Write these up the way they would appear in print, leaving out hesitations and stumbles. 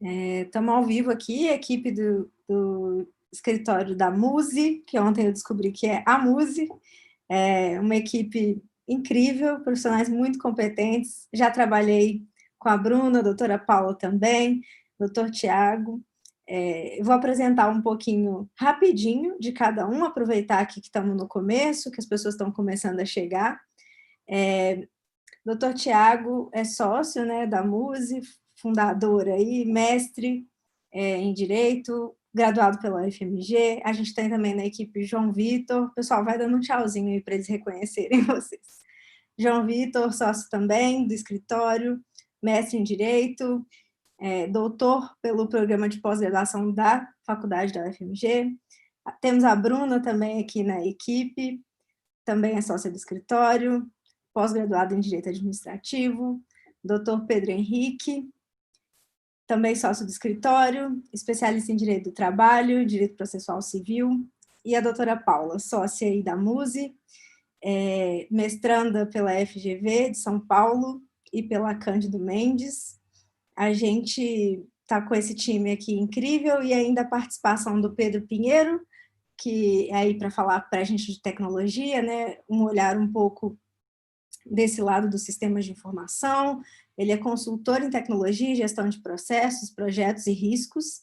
Estamos ao vivo aqui, a equipe do escritório da Muse, que ontem eu descobri que é a Muse, uma equipe incrível, profissionais muito competentes. Já trabalhei com a Bruna, a doutora Paula também, doutor Tiago. Vou apresentar um pouquinho rapidinho de cada um, aproveitar aqui que estamos no começo, que as pessoas estão começando a chegar. Doutor Tiago é sócio, né, da Muse, fundador aí, mestre em Direito, graduado pela UFMG. A gente tem também na equipe João Vitor. O pessoal vai dando um tchauzinho aí para eles reconhecerem vocês. João Vitor, sócio também do escritório, mestre em Direito, doutor pelo programa de pós-graduação da faculdade da UFMG. Temos a Bruna também aqui na equipe, também é sócia do escritório, pós-graduado em Direito Administrativo. Doutor Pedro Henrique, também sócio do escritório, especialista em Direito do Trabalho, Direito Processual Civil. E a doutora Paula, sócia aí da Muse, mestranda pela FGV de São Paulo e pela Cândido Mendes. A gente está com esse time aqui incrível e ainda a participação do Pedro Pinheiro, que é aí para falar para a gente de tecnologia, né? Um olhar um pouco desse lado dos sistemas de informação. Ele é consultor em tecnologia e gestão de processos, projetos e riscos,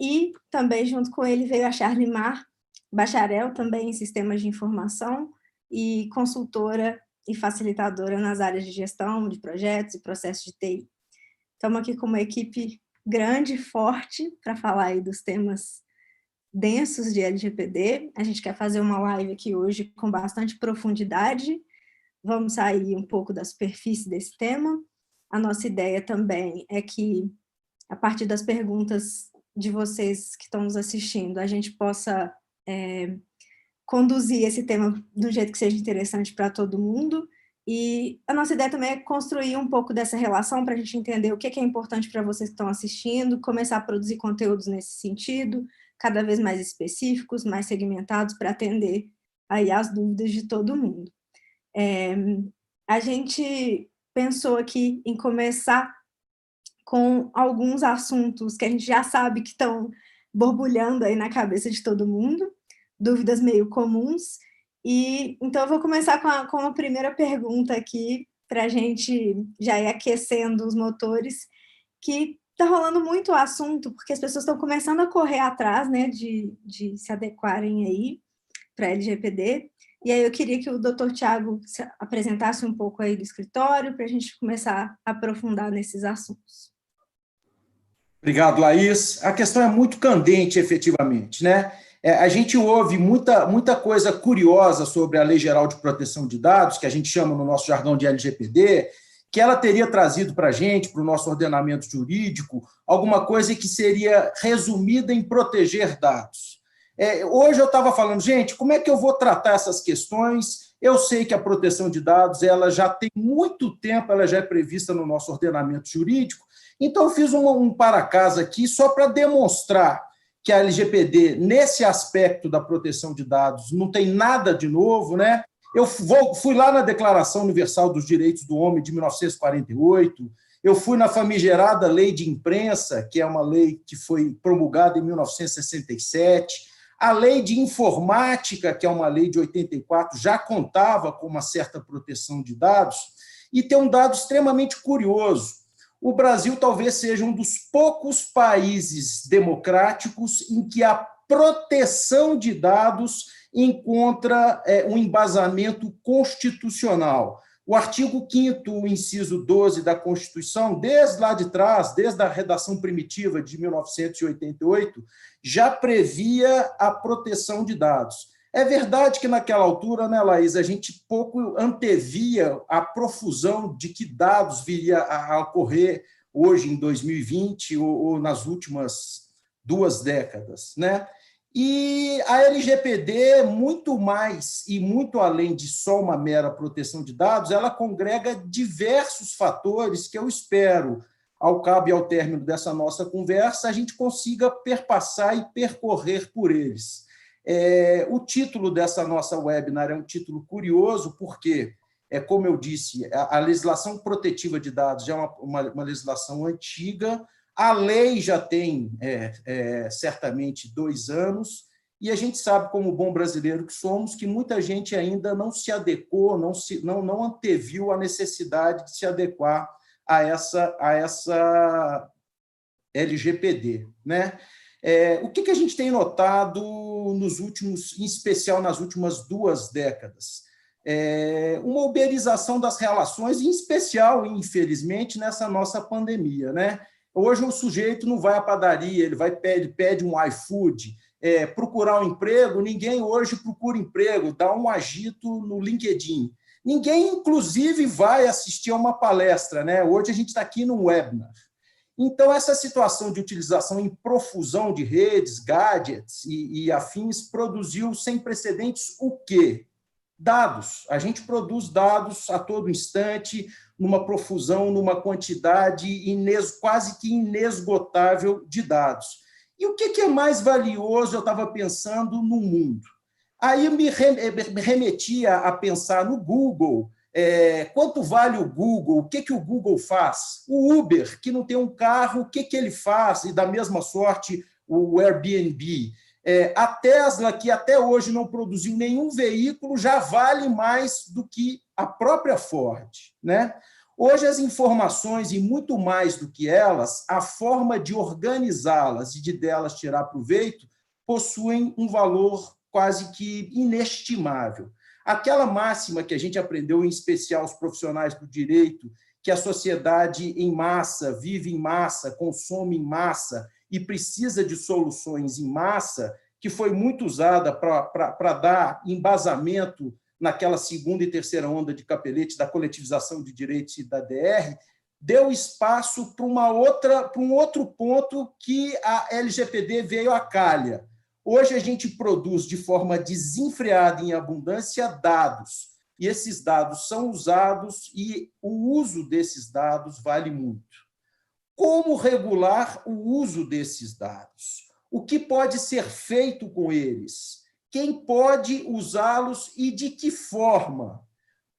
e também junto com ele veio a Charlie Mar, bacharel também em sistemas de informação e consultora e facilitadora nas áreas de gestão de projetos e processos de TI. Estamos aqui com uma equipe grande, forte, para falar aí dos temas densos de LGPD. A gente quer fazer uma live aqui hoje com bastante profundidade. Vamos sair um pouco da superfície desse tema. A nossa ideia também é que, a partir das perguntas de vocês que estão nos assistindo, a gente possa conduzir esse tema de um jeito que seja interessante para todo mundo. E a nossa ideia também é construir um pouco dessa relação para a gente entender o que é importante para vocês que estão assistindo, começar a produzir conteúdos nesse sentido, cada vez mais específicos, mais segmentados, para atender aí as dúvidas de todo mundo. A gente pensou aqui em começar com alguns assuntos que a gente já sabe que estão borbulhando aí na cabeça de todo mundo, dúvidas meio comuns, e então eu vou começar com a primeira pergunta aqui, para a gente já ir aquecendo os motores, que está rolando muito o assunto, porque as pessoas estão começando a correr atrás, né, de se adequarem aí para a LGPD. E aí eu queria que o doutor Tiago apresentasse um pouco aí do escritório para a gente começar a aprofundar nesses assuntos. Obrigado, Laís. A questão é muito candente, efetivamente, né? A gente ouve muita coisa curiosa sobre a Lei Geral de Proteção de Dados, que a gente chama no nosso jargão de LGPD, que ela teria trazido para a gente, para o nosso ordenamento jurídico, alguma coisa que seria resumida em proteger dados. Hoje eu estava falando, gente, como é que eu vou tratar essas questões? Eu sei que a proteção de dados ela já tem muito tempo, ela já é prevista no nosso ordenamento jurídico, então eu fiz um para-casa aqui só para demonstrar que a LGPD, nesse aspecto da proteção de dados, não tem nada de novo, né? Eu fui lá na Declaração Universal dos Direitos do Homem de 1948, eu fui na famigerada Lei de Imprensa, que é uma lei que foi promulgada em 1967, a Lei de Informática, que é uma lei de 84, já contava com uma certa proteção de dados, e tem um dado extremamente curioso. O Brasil talvez seja um dos poucos países democráticos em que a proteção de dados encontra um embasamento constitucional. O artigo 5º, inciso 12 da Constituição, desde lá de trás, desde a redação primitiva de 1988, já previa a proteção de dados. É verdade que naquela altura, né, Laís, a gente pouco antevia a profusão de que dados viria a ocorrer hoje em 2020 ou nas últimas 2 décadas, né? E a LGPD, muito mais e muito além de só uma mera proteção de dados, ela congrega diversos fatores que eu espero, ao cabo e ao término dessa nossa conversa, a gente consiga perpassar e percorrer por eles. O título dessa nossa webinar é um título curioso, porque, como eu disse, a legislação protetiva de dados já é uma legislação antiga, A lei já tem, certamente, 2 anos, e a gente sabe, como bom brasileiro que somos, que muita gente ainda não se adequou, não anteviu a necessidade de se adequar a essa LGPD, né? O que a gente tem notado nos últimos, em especial nas últimas 2 décadas? Uma uberização das relações, em especial, infelizmente, nessa nossa pandemia, né? Hoje o sujeito não vai à padaria, ele pede um iFood, procurar um emprego, ninguém hoje procura emprego, dá um agito no LinkedIn. Ninguém, inclusive, vai assistir a uma palestra, né? Hoje a gente está aqui num webinar. Então, essa situação de utilização em profusão de redes, gadgets e afins produziu sem precedentes o quê? Dados. A gente produz dados a todo instante, numa profusão, numa quantidade quase que inesgotável de dados. E o que é mais valioso, eu estava pensando, no mundo? Aí me remetia a pensar no Google. Quanto vale o Google? O que o Google faz? O Uber, que não tem um carro, o que ele faz? E, da mesma sorte, o Airbnb. A Tesla, que até hoje não produziu nenhum veículo, já vale mais do que a própria Ford, né? Hoje, as informações, e muito mais do que elas, a forma de organizá-las e de delas tirar proveito, possuem um valor quase que inestimável. Aquela máxima que a gente aprendeu, em especial os profissionais do direito, que a sociedade em massa, vive em massa, consome em massa e precisa de soluções em massa, que foi muito usada para dar embasamento naquela segunda e terceira onda de Capelete, da coletivização de direitos e da DR, deu espaço para um outro ponto que a LGPD veio à calha. Hoje a gente produz de forma desenfreada e em abundância dados, e esses dados são usados e o uso desses dados vale muito. Como regular o uso desses dados? O que pode ser feito com eles? Quem pode usá-los e de que forma?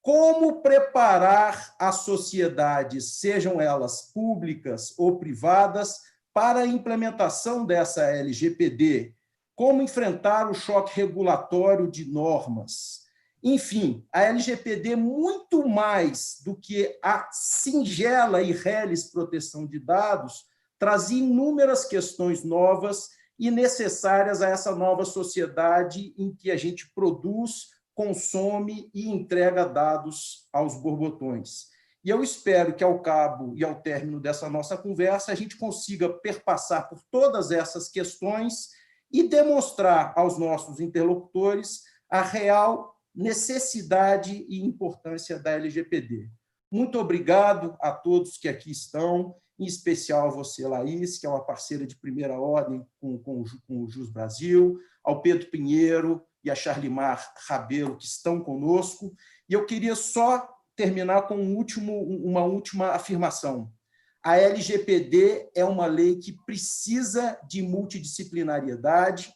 Como preparar as sociedades, sejam elas públicas ou privadas, para a implementação dessa LGPD? Como enfrentar o choque regulatório de normas? Enfim, a LGPD, muito mais do que a singela e reles proteção de dados, trazia inúmeras questões novas e necessárias a essa nova sociedade em que a gente produz, consome e entrega dados aos borbotões. E eu espero que, ao cabo e ao término dessa nossa conversa, a gente consiga perpassar por todas essas questões e demonstrar aos nossos interlocutores a real necessidade e importância da LGPD. Muito obrigado a todos que aqui estão, em especial a você, Laís, que é uma parceira de primeira ordem com o Jus Brasil, ao Pedro Pinheiro e a Charlimar Rabelo, que estão conosco. E eu queria só terminar com uma última afirmação. A LGPD é uma lei que precisa de multidisciplinariedade,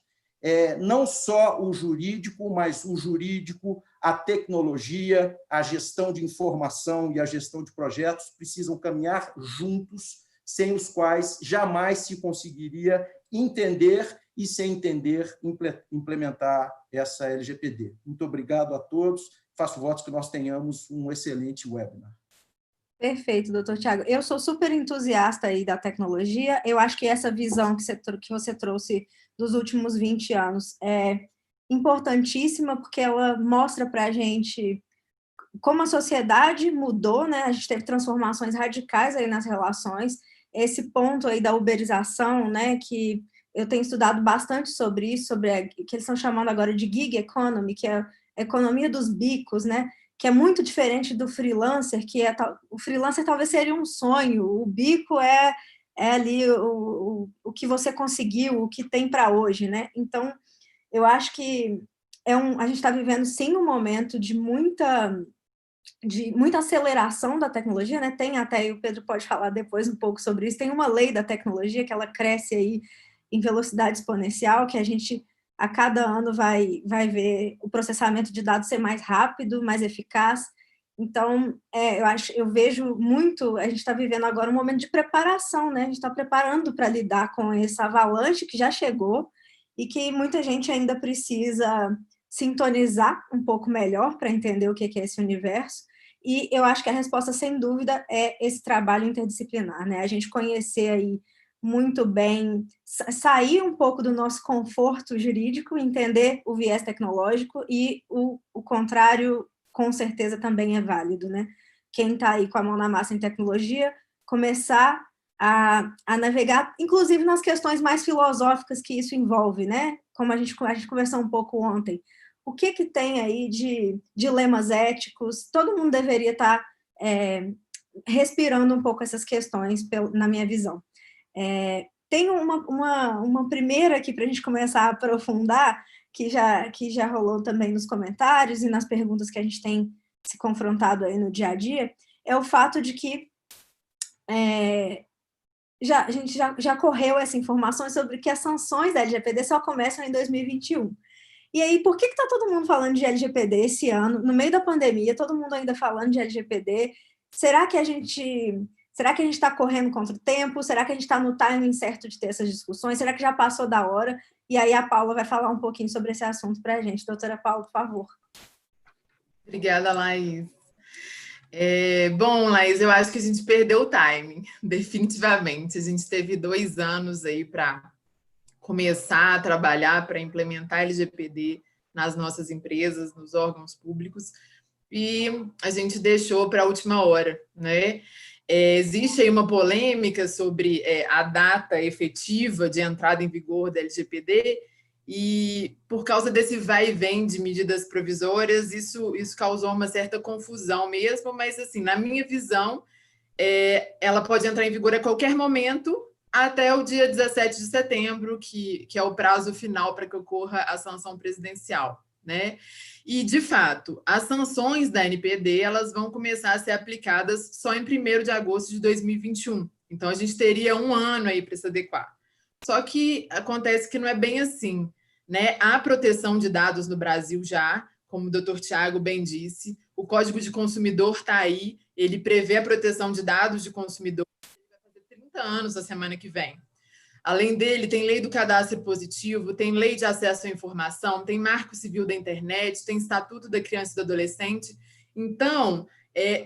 não só o jurídico, mas o jurídico, a tecnologia, a gestão de informação e a gestão de projetos precisam caminhar juntos, sem os quais jamais se conseguiria entender e, sem entender, implementar essa LGPD. Muito obrigado a todos. Faço votos que nós tenhamos um excelente webinar. Perfeito, doutor Tiago. Eu sou super entusiasta aí da tecnologia. Eu acho que essa visão que você trouxe dos últimos 20 anos é importantíssima, porque ela mostra para a gente como a sociedade mudou, né? A gente teve transformações radicais aí nas relações. Esse ponto aí da uberização, né? Que eu tenho estudado bastante sobre isso, sobre que eles estão chamando agora de gig economy, que é a economia dos bicos, né? Que é muito diferente do freelancer, o freelancer talvez seria um sonho, o bico é ali o que você conseguiu, o que tem para hoje, né? Então, eu acho que a gente está vivendo, sim, um momento de muita aceleração da tecnologia, né? Tem até, e o Pedro pode falar depois um pouco sobre isso, tem uma lei da tecnologia que ela cresce aí em velocidade exponencial, que a gente a cada ano vai ver o processamento de dados ser mais rápido, mais eficaz, Então, eu vejo muito, a gente está vivendo agora um momento de preparação, né? A gente está preparando para lidar com essa avalanche que já chegou e que muita gente ainda precisa sintonizar um pouco melhor para entender o que é esse universo. E eu acho que a resposta, sem dúvida, é esse trabalho interdisciplinar, né? A gente conhecer aí muito bem, sair um pouco do nosso conforto jurídico, entender o viés tecnológico e o contrário, com certeza, também é válido, né? Quem está aí com a mão na massa em tecnologia, começar a navegar, inclusive nas questões mais filosóficas que isso envolve, né? Como a gente conversou um pouco ontem. O que tem aí de dilemas éticos? Todo mundo deveria estar respirando um pouco essas questões, na minha visão. Tem uma primeira aqui para a gente começar a aprofundar, que já rolou também nos comentários e nas perguntas que a gente tem se confrontado aí no dia a dia, é o fato de que a gente já correu essa informação sobre que as sanções da LGPD só começam em 2021. E aí, por que está todo mundo falando de LGPD esse ano, no meio da pandemia, todo mundo ainda falando de LGPD? Será que a gente está correndo contra o tempo? Será que a gente está no timing certo de ter essas discussões? Será que já passou da hora? E aí a Paula vai falar um pouquinho sobre esse assunto para a gente. Doutora Paula, por favor. Obrigada, Laís. Bom, Laís, eu acho que a gente perdeu o timing, definitivamente. A gente teve 2 anos aí para começar a trabalhar para implementar LGPD nas nossas empresas, nos órgãos públicos, e a gente deixou para a última hora, né? Existe aí uma polêmica sobre a data efetiva de entrada em vigor da LGPD, e por causa desse vai e vem de medidas provisórias, isso causou uma certa confusão mesmo, mas assim, na minha visão, ela pode entrar em vigor a qualquer momento, até o dia 17 de setembro, que é o prazo final para que ocorra a sanção presidencial, né? E, de fato, as sanções da NPD elas vão começar a ser aplicadas só em 1º de agosto de 2021. Então, a gente teria 1 ano aí para se adequar. Só que acontece que não é bem assim, né? Há proteção de dados no Brasil já, como o doutor Tiago bem disse, o Código de Consumidor está aí, ele prevê a proteção de dados de consumidor, vai fazer 30 anos a semana que vem. Além dele, tem lei do cadastro positivo, tem lei de acesso à informação, tem marco civil da internet, tem estatuto da criança e do adolescente. Então,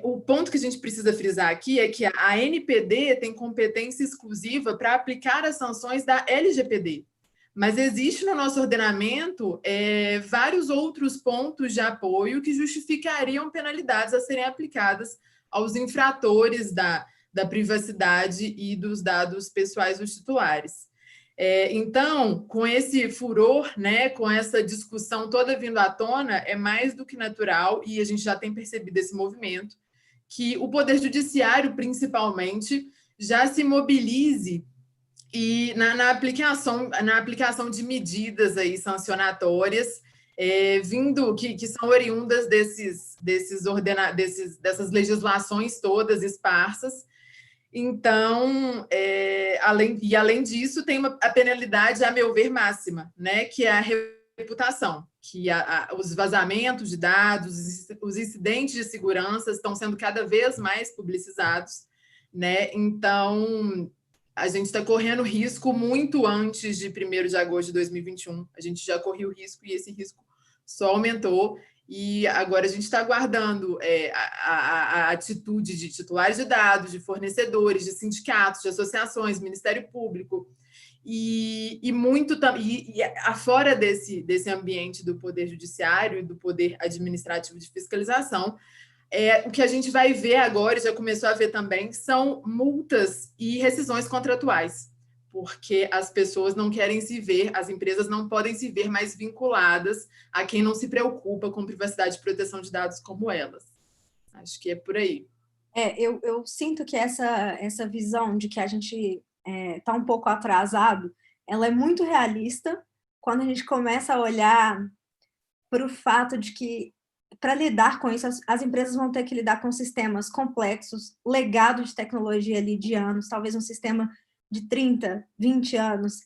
o ponto que a gente precisa frisar aqui é que a NPD tem competência exclusiva para aplicar as sanções da LGPD. Mas existe no nosso ordenamento vários outros pontos de apoio que justificariam penalidades a serem aplicadas aos infratores da privacidade e dos dados pessoais dos titulares. Então, com esse furor, né, com essa discussão toda vindo à tona, é mais do que natural, e a gente já tem percebido esse movimento, que o Poder Judiciário, principalmente, já se mobilize e na aplicação de medidas aí sancionatórias, que são oriundas dessas legislações todas esparsas. Então, além disso, tem a penalidade, a meu ver, máxima, né, que é a reputação, que os vazamentos de dados, os incidentes de segurança estão sendo cada vez mais publicizados, né? Então, a gente está correndo risco muito antes de 1º de agosto de 2021. A gente já correu risco e esse risco só aumentou. E agora a gente está aguardando a atitude de titulares de dados, de fornecedores, de sindicatos, de associações, Ministério Público, e afora desse ambiente do Poder Judiciário e do Poder Administrativo de Fiscalização, o que a gente vai ver agora, e já começou a ver também, são multas e rescisões contratuais, porque as pessoas não querem se ver, as empresas não podem se ver mais vinculadas a quem não se preocupa com privacidade e proteção de dados como elas. Acho que é por aí. Eu sinto que essa visão de que a gente está um pouco atrasado, ela é muito realista quando a gente começa a olhar para o fato de que, para lidar com isso, as empresas vão ter que lidar com sistemas complexos, legado de tecnologia ali de anos, talvez um sistema de 30, 20 anos,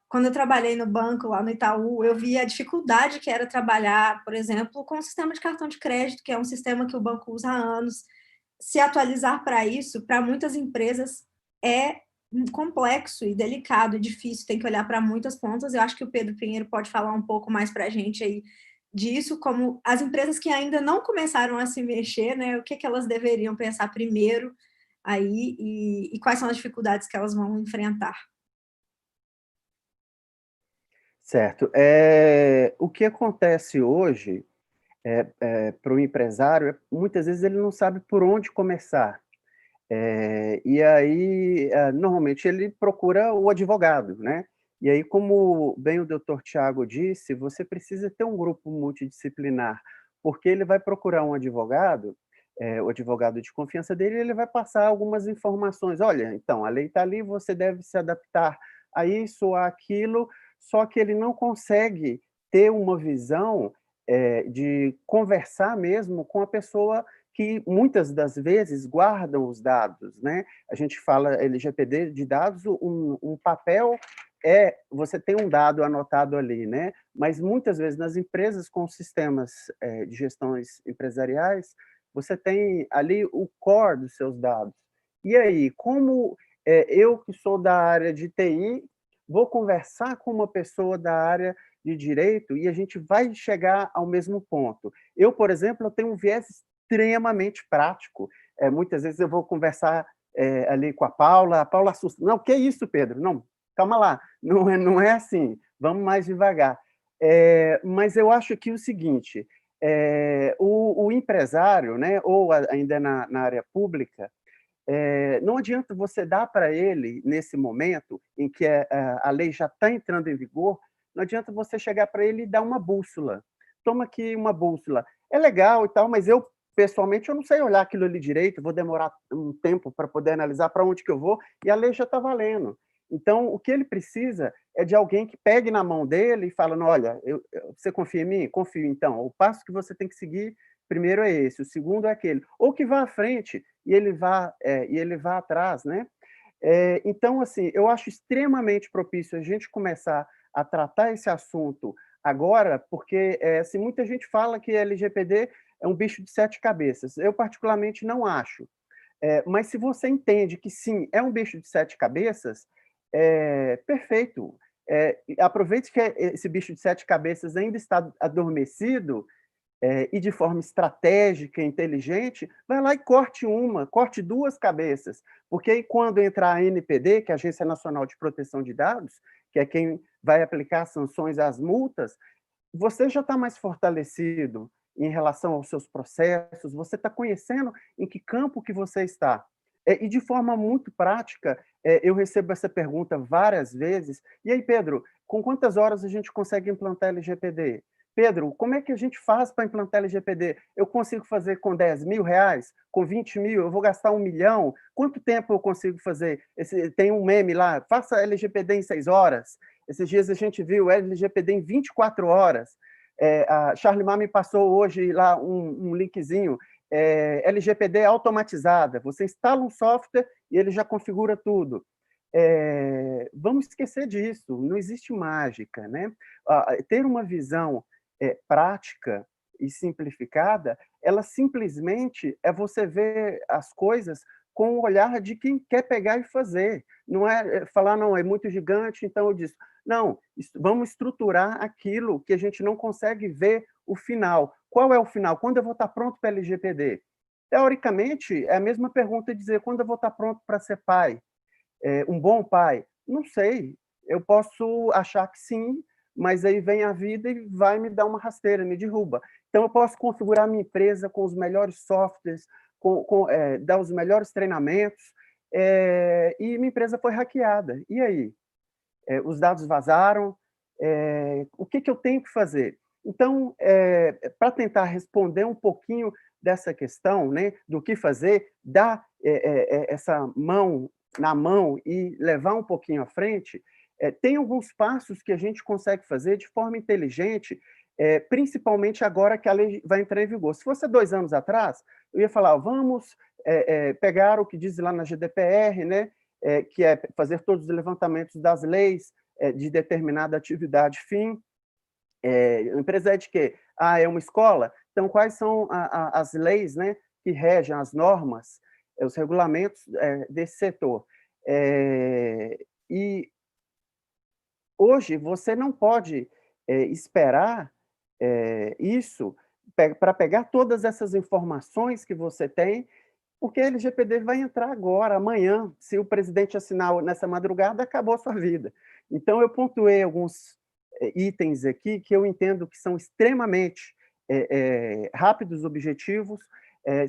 Quando eu trabalhei no banco, lá no Itaú, eu vi a dificuldade que era trabalhar, por exemplo, com o sistema de cartão de crédito, que é um sistema que o banco usa há anos. Se atualizar para isso, para muitas empresas, é complexo e delicado e difícil, tem que olhar para muitas pontas. Eu acho que o Pedro Pinheiro pode falar um pouco mais para a gente aí disso, como as empresas que ainda não começaram a se mexer, né, o que elas deveriam pensar primeiro aí e quais são as dificuldades que elas vão enfrentar. Certo. O que acontece hoje para o empresário, muitas vezes ele não sabe por onde começar. E aí, normalmente, ele procura o advogado, né? E aí, como bem o doutor Tiago disse, você precisa ter um grupo multidisciplinar, porque ele vai procurar um advogado, o advogado de confiança dele, ele vai passar algumas informações. Olha, então, a lei está ali, você deve se adaptar a isso, a aquilo, só que ele não consegue ter uma visão de conversar mesmo com a pessoa que muitas das vezes guardam os dados, né? A gente fala LGPD de dados, um papel você tem um dado anotado ali, né? Mas muitas vezes nas empresas com sistemas de gestões empresariais, você tem ali o core dos seus dados. E aí, como eu que sou da área de TI, vou conversar com uma pessoa da área de direito e a gente vai chegar ao mesmo ponto. Eu, por exemplo, eu tenho um viés extremamente prático. Muitas vezes eu vou conversar ali com a Paula assusta. Não, que isso, Pedro? Não, calma lá, não é assim, vamos mais devagar. Mas eu acho que o seguinte, o empresário, né, ou ainda na área pública, não adianta você dar para ele, nesse momento em que a lei já está entrando em vigor, não adianta você chegar para ele e dar uma bússola. Toma aqui uma bússola. É legal e tal, mas pessoalmente, eu não sei olhar aquilo ali direito, vou demorar um tempo para poder analisar para onde que eu vou, e a lei já está valendo. Então, o que ele precisa é de alguém que pegue na mão dele e fala, olha, você confia em mim? Confio, então. O passo que você tem que seguir primeiro é esse, o segundo é aquele. Ou que vá à frente e ele vá atrás, né? Então, assim, eu acho extremamente propício a gente começar a tratar esse assunto agora, porque assim, muita gente fala que a LGPD é um bicho de 7 cabeças. Eu, particularmente, não acho. Mas se você entende que, sim, é um bicho de 7 cabeças, perfeito. Aproveite que esse bicho de 7 cabeças ainda está adormecido e de forma estratégica, inteligente, vai lá e corte 2 cabeças, porque aí quando entrar a ANPD, que é a Agência Nacional de Proteção de Dados, que é quem vai aplicar sanções às multas, você já está mais fortalecido em relação aos seus processos, você está conhecendo em que campo que você está. E de forma muito prática, eu recebo essa pergunta várias vezes, e aí, Pedro, com quantas horas a gente consegue implantar LGPD? Pedro, como é que a gente faz para implantar LGPD? Eu consigo fazer com 10 mil reais? Com 20 mil? Eu vou gastar 1 milhão? Quanto tempo eu consigo fazer? Tem um meme lá, faça LGPD em 6 horas. Esses dias a gente viu LGPD em 24 horas. A Charlimar me passou hoje lá um linkzinho, LGPD automatizada. Você instala um software e ele já configura tudo. Vamos esquecer disso, não existe mágica, né? Ter uma visão prática e simplificada, ela simplesmente é você ver as coisas com o olhar de quem quer pegar e fazer. Não é falar, não, é muito gigante, então eu disse, não, vamos estruturar aquilo que a gente não consegue ver o final. Qual é o final? Quando eu vou estar pronto para a LGPD? Teoricamente, é a mesma pergunta de dizer, quando eu vou estar pronto para ser pai? Um bom pai? Não sei. Eu posso achar que sim, mas aí vem a vida e vai me dar uma rasteira, me derruba. Então, eu posso configurar minha empresa com os melhores softwares, dar os melhores treinamentos, e minha empresa foi hackeada. E aí? Os dados vazaram, o que eu tenho que fazer? Então, para tentar responder um pouquinho dessa questão, né, do que fazer, dar essa mão na mão e levar um pouquinho à frente, tem alguns passos que a gente consegue fazer de forma inteligente, principalmente agora que a lei vai entrar em vigor. Se fosse 2 anos atrás, eu ia falar, vamos pegar o que diz lá na GDPR, né, que é fazer todos os levantamentos das leis de determinada atividade fim. A empresa é de quê? É uma escola? Então, quais são as leis, né, que regem, as normas, os regulamentos desse setor? E hoje você não pode esperar isso para pegar todas essas informações que você tem, porque a LGPD vai entrar agora, amanhã. Se o presidente assinar nessa madrugada, acabou a sua vida. Então, eu pontuei alguns itens aqui que eu entendo que são extremamente rápidos, objetivos.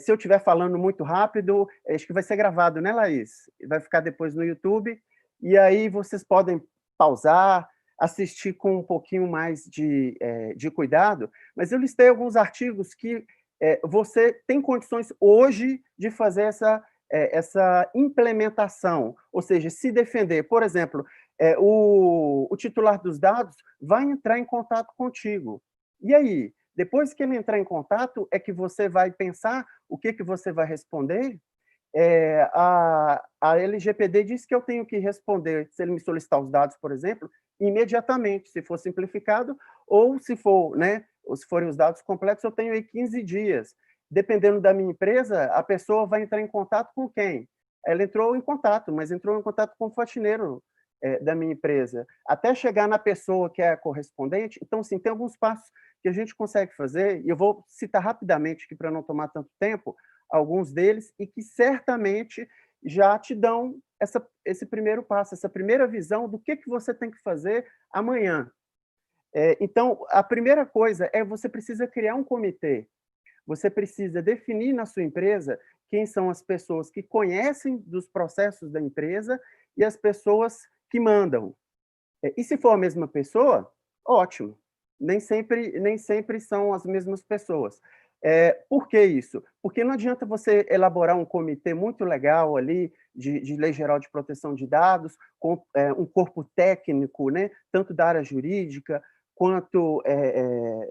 Se eu estiver falando muito rápido, acho que vai ser gravado, né, Laís? Vai ficar depois no YouTube, e aí vocês podem pausar, assistir com um pouquinho mais de cuidado, mas eu listei alguns artigos que você tem condições hoje de fazer essa implementação, ou seja, se defender. Por exemplo, o titular dos dados vai entrar em contato contigo. E aí, depois que ele entrar em contato, é que você vai pensar o que você vai responder. A LGPD diz que eu tenho que responder, se ele me solicitar os dados, por exemplo, imediatamente, se for simplificado, ou se for, né, ou se forem os dados completos, eu tenho aí 15 dias. Dependendo da minha empresa, a pessoa vai entrar em contato com quem? Ela entrou em contato, mas entrou em contato com o faxineiro da minha empresa, até chegar na pessoa que é a correspondente. Então, assim, tem alguns passos que a gente consegue fazer, e eu vou citar rapidamente aqui para não tomar tanto tempo, alguns deles, e que certamente já te dão esse primeiro passo, essa primeira visão do que você tem que fazer amanhã. Então, a primeira coisa é você precisa criar um comitê. Você precisa definir na sua empresa quem são as pessoas que conhecem dos processos da empresa e as pessoas que mandam. E se for a mesma pessoa, ótimo. Nem sempre são as mesmas pessoas. Por que isso? Porque não adianta você elaborar um comitê muito legal ali, de Lei Geral de Proteção de Dados, com um corpo técnico, né, tanto da área jurídica, quanto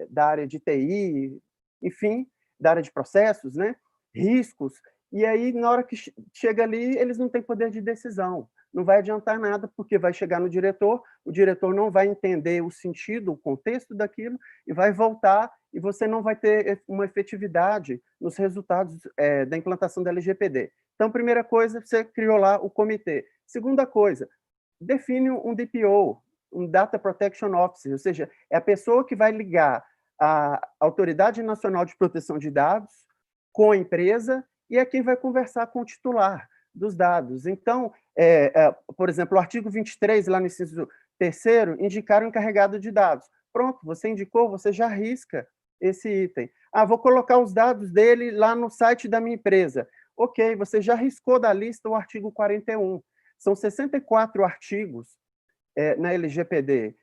da área de TI, enfim, da área de processos, né, riscos, e aí, na hora que chega ali, eles não têm poder de decisão. Não vai adiantar nada, porque vai chegar no diretor, o diretor não vai entender o sentido, o contexto daquilo, e vai voltar, e você não vai ter uma efetividade nos resultados da implantação da LGPD. Então, primeira coisa, você criou lá o comitê. Segunda coisa, define um DPO, um Data Protection Officer, ou seja, é a pessoa que vai ligar a Autoridade Nacional de Proteção de Dados com a empresa e é quem vai conversar com o titular dos dados. Então, por exemplo, o artigo 23, lá no inciso 3º, indicar o encarregado de dados. Pronto, você indicou, você já risca esse item. Vou colocar os dados dele lá no site da minha empresa. Ok, você já riscou da lista o artigo 41. São 64 artigos na LGPD.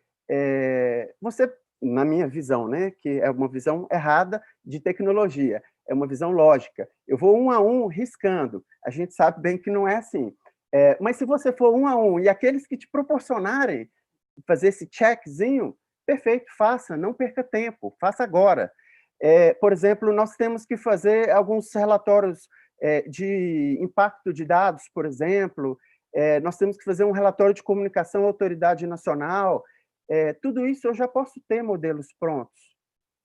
Você, na minha visão, né, que é uma visão errada de tecnologia, é uma visão lógica. Eu vou um a um riscando. A gente sabe bem que não é assim. Mas se você for um a um e aqueles que te proporcionarem fazer esse checkzinho, perfeito, faça, não perca tempo, faça agora. Por exemplo, nós temos que fazer alguns relatórios de impacto de dados, por exemplo, nós temos que fazer um relatório de comunicação à autoridade nacional. Tudo isso eu já posso ter modelos prontos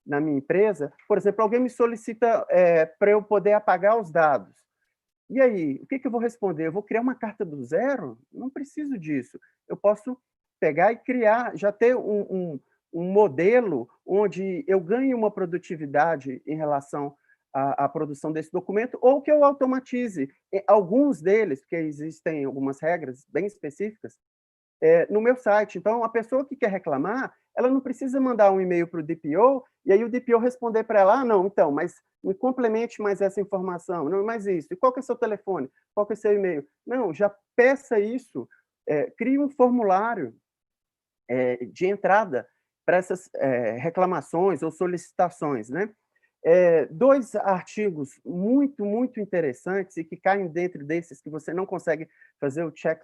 na minha empresa. Por exemplo, alguém me solicita para eu poder apagar os dados. E aí, o que eu vou responder? Eu vou criar uma carta do zero? Não preciso disso. Eu posso pegar e criar, já ter um modelo onde eu ganhe uma produtividade em relação à produção desse documento, ou que eu automatize alguns deles, porque existem algumas regras bem específicas, no meu site. Então, a pessoa que quer reclamar, ela não precisa mandar um e-mail para o DPO, e aí o DPO responder para ela, não, então, mas me complemente mais essa informação, não, mais isso. E qual que é o seu telefone? Qual que é o seu e-mail? Não, já peça isso, crie um formulário de entrada para essas reclamações ou solicitações, né? 2 artigos muito, muito interessantes e que caem dentro desses que você não consegue fazer o check,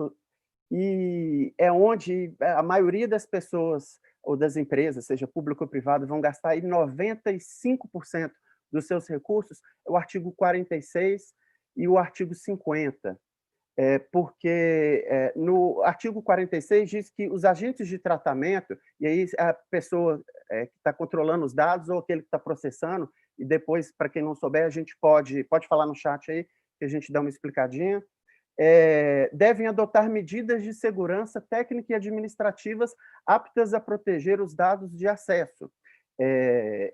e é onde a maioria das pessoas ou das empresas, seja público ou privado, vão gastar aí 95% dos seus recursos, é o artigo 46 e o artigo 50. porque no artigo 46 diz que os agentes de tratamento, e aí a pessoa que está controlando os dados ou aquele que está processando, e depois, para quem não souber, a gente pode falar no chat aí, que a gente dá uma explicadinha, devem adotar medidas de segurança técnica e administrativas aptas a proteger os dados de acesso,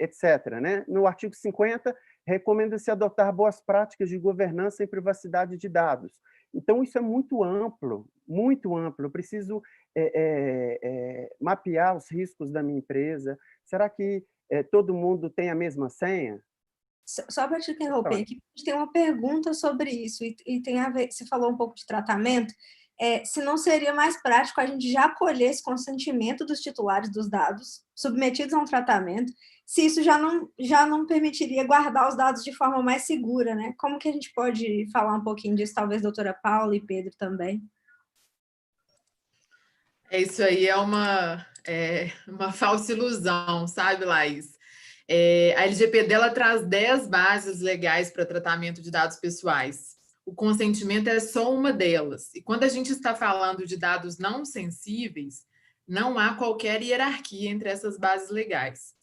etc. Né? No artigo 50, recomenda-se adotar boas práticas de governança e privacidade de dados. Então, isso é muito amplo, muito amplo. Eu preciso mapear os riscos da minha empresa. Será que todo mundo tem a mesma senha? Só para te interromper aqui, a gente tem uma pergunta sobre isso, e tem a ver, você falou um pouco de tratamento, se não seria mais prático a gente já colher esse consentimento dos titulares dos dados submetidos a um tratamento, se isso já não permitiria guardar os dados de forma mais segura, né? Como que a gente pode falar um pouquinho disso, talvez doutora Paula e Pedro também? Isso aí é uma falsa ilusão, sabe, Laís? A LGPD ela traz 10 bases legais para tratamento de dados pessoais. O consentimento é só uma delas. E quando a gente está falando de dados não sensíveis, não há qualquer hierarquia entre essas bases legais.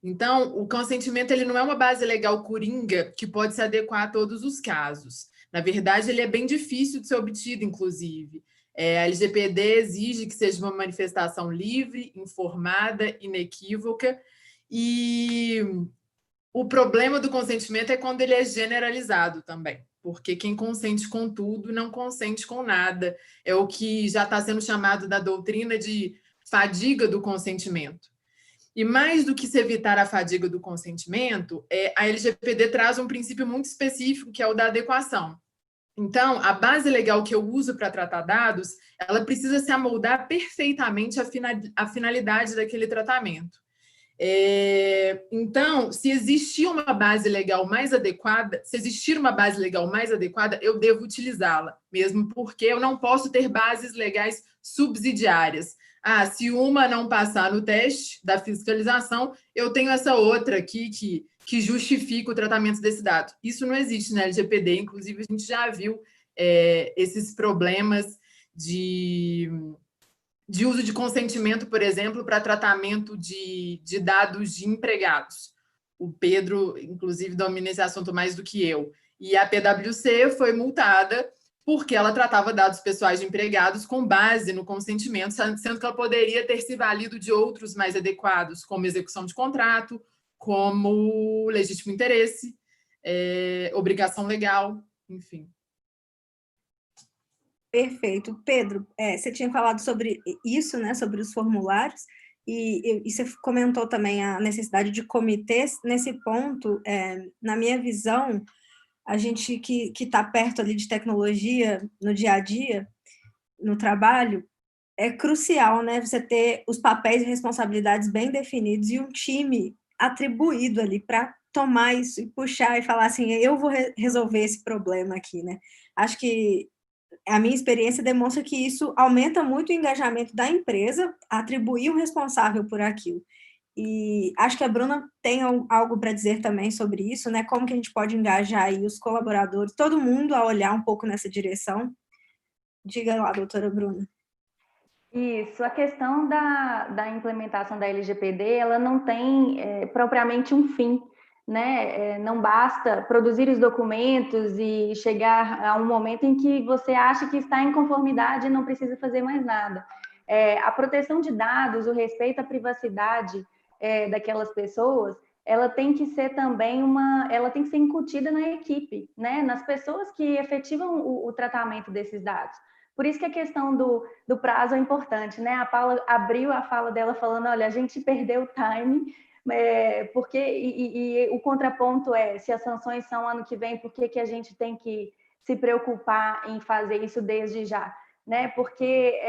Então, o consentimento ele não é uma base legal coringa que pode se adequar a todos os casos. Na verdade, ele é bem difícil de ser obtido, inclusive. A LGPD exige que seja uma manifestação livre, informada, inequívoca, e o problema do consentimento é quando ele é generalizado também, porque quem consente com tudo não consente com nada. É o que já está sendo chamado da doutrina de fadiga do consentimento. E mais do que se evitar a fadiga do consentimento, a LGPD traz um princípio muito específico, que é o da adequação. Então, a base legal que eu uso para tratar dados, ela precisa se amoldar perfeitamente à finalidade daquele tratamento. Então, se existir uma base legal mais adequada, eu devo utilizá-la, mesmo porque eu não posso ter bases legais subsidiárias. Se uma não passar no teste da fiscalização, eu tenho essa outra aqui que justifica o tratamento desse dado. Isso não existe na LGPD, inclusive a gente já viu esses problemas de uso de consentimento, por exemplo, para tratamento de dados de empregados. O Pedro, inclusive, domina esse assunto mais do que eu. E a PwC foi multada porque ela tratava dados pessoais de empregados com base no consentimento, sendo que ela poderia ter se valido de outros mais adequados, como execução de contrato, como legítimo interesse, obrigação legal, enfim. Perfeito. Pedro, você tinha falado sobre isso, né, sobre os formulários, e você comentou também a necessidade de comitês. Nesse ponto, na minha visão, a gente que está perto ali de tecnologia no dia a dia, no trabalho, é crucial, né, você ter os papéis e responsabilidades bem definidos e um time atribuído ali para tomar isso e puxar e falar assim, eu vou resolver esse problema aqui, né? Acho que a minha experiência demonstra que isso aumenta muito o engajamento da empresa, atribuir um responsável por aquilo. E acho que a Bruna tem algo para dizer também sobre isso, né? Como que a gente pode engajar aí os colaboradores, todo mundo a olhar um pouco nessa direção. Diga lá, doutora Bruna. Isso, a questão da implementação da LGPD, ela não tem propriamente um fim, né? Não basta produzir os documentos e chegar a um momento em que você acha que está em conformidade e não precisa fazer mais nada. A proteção de dados, o respeito à privacidade daquelas pessoas, ela tem que ser também ela tem que ser incutida na equipe, né? Nas pessoas que efetivam o tratamento desses dados. Por isso que a questão do prazo é importante, né? A Paula abriu a fala dela falando, olha, a gente perdeu o time, porque e o contraponto se as sanções são ano que vem, por que a gente tem que se preocupar em fazer isso desde já? Né? Porque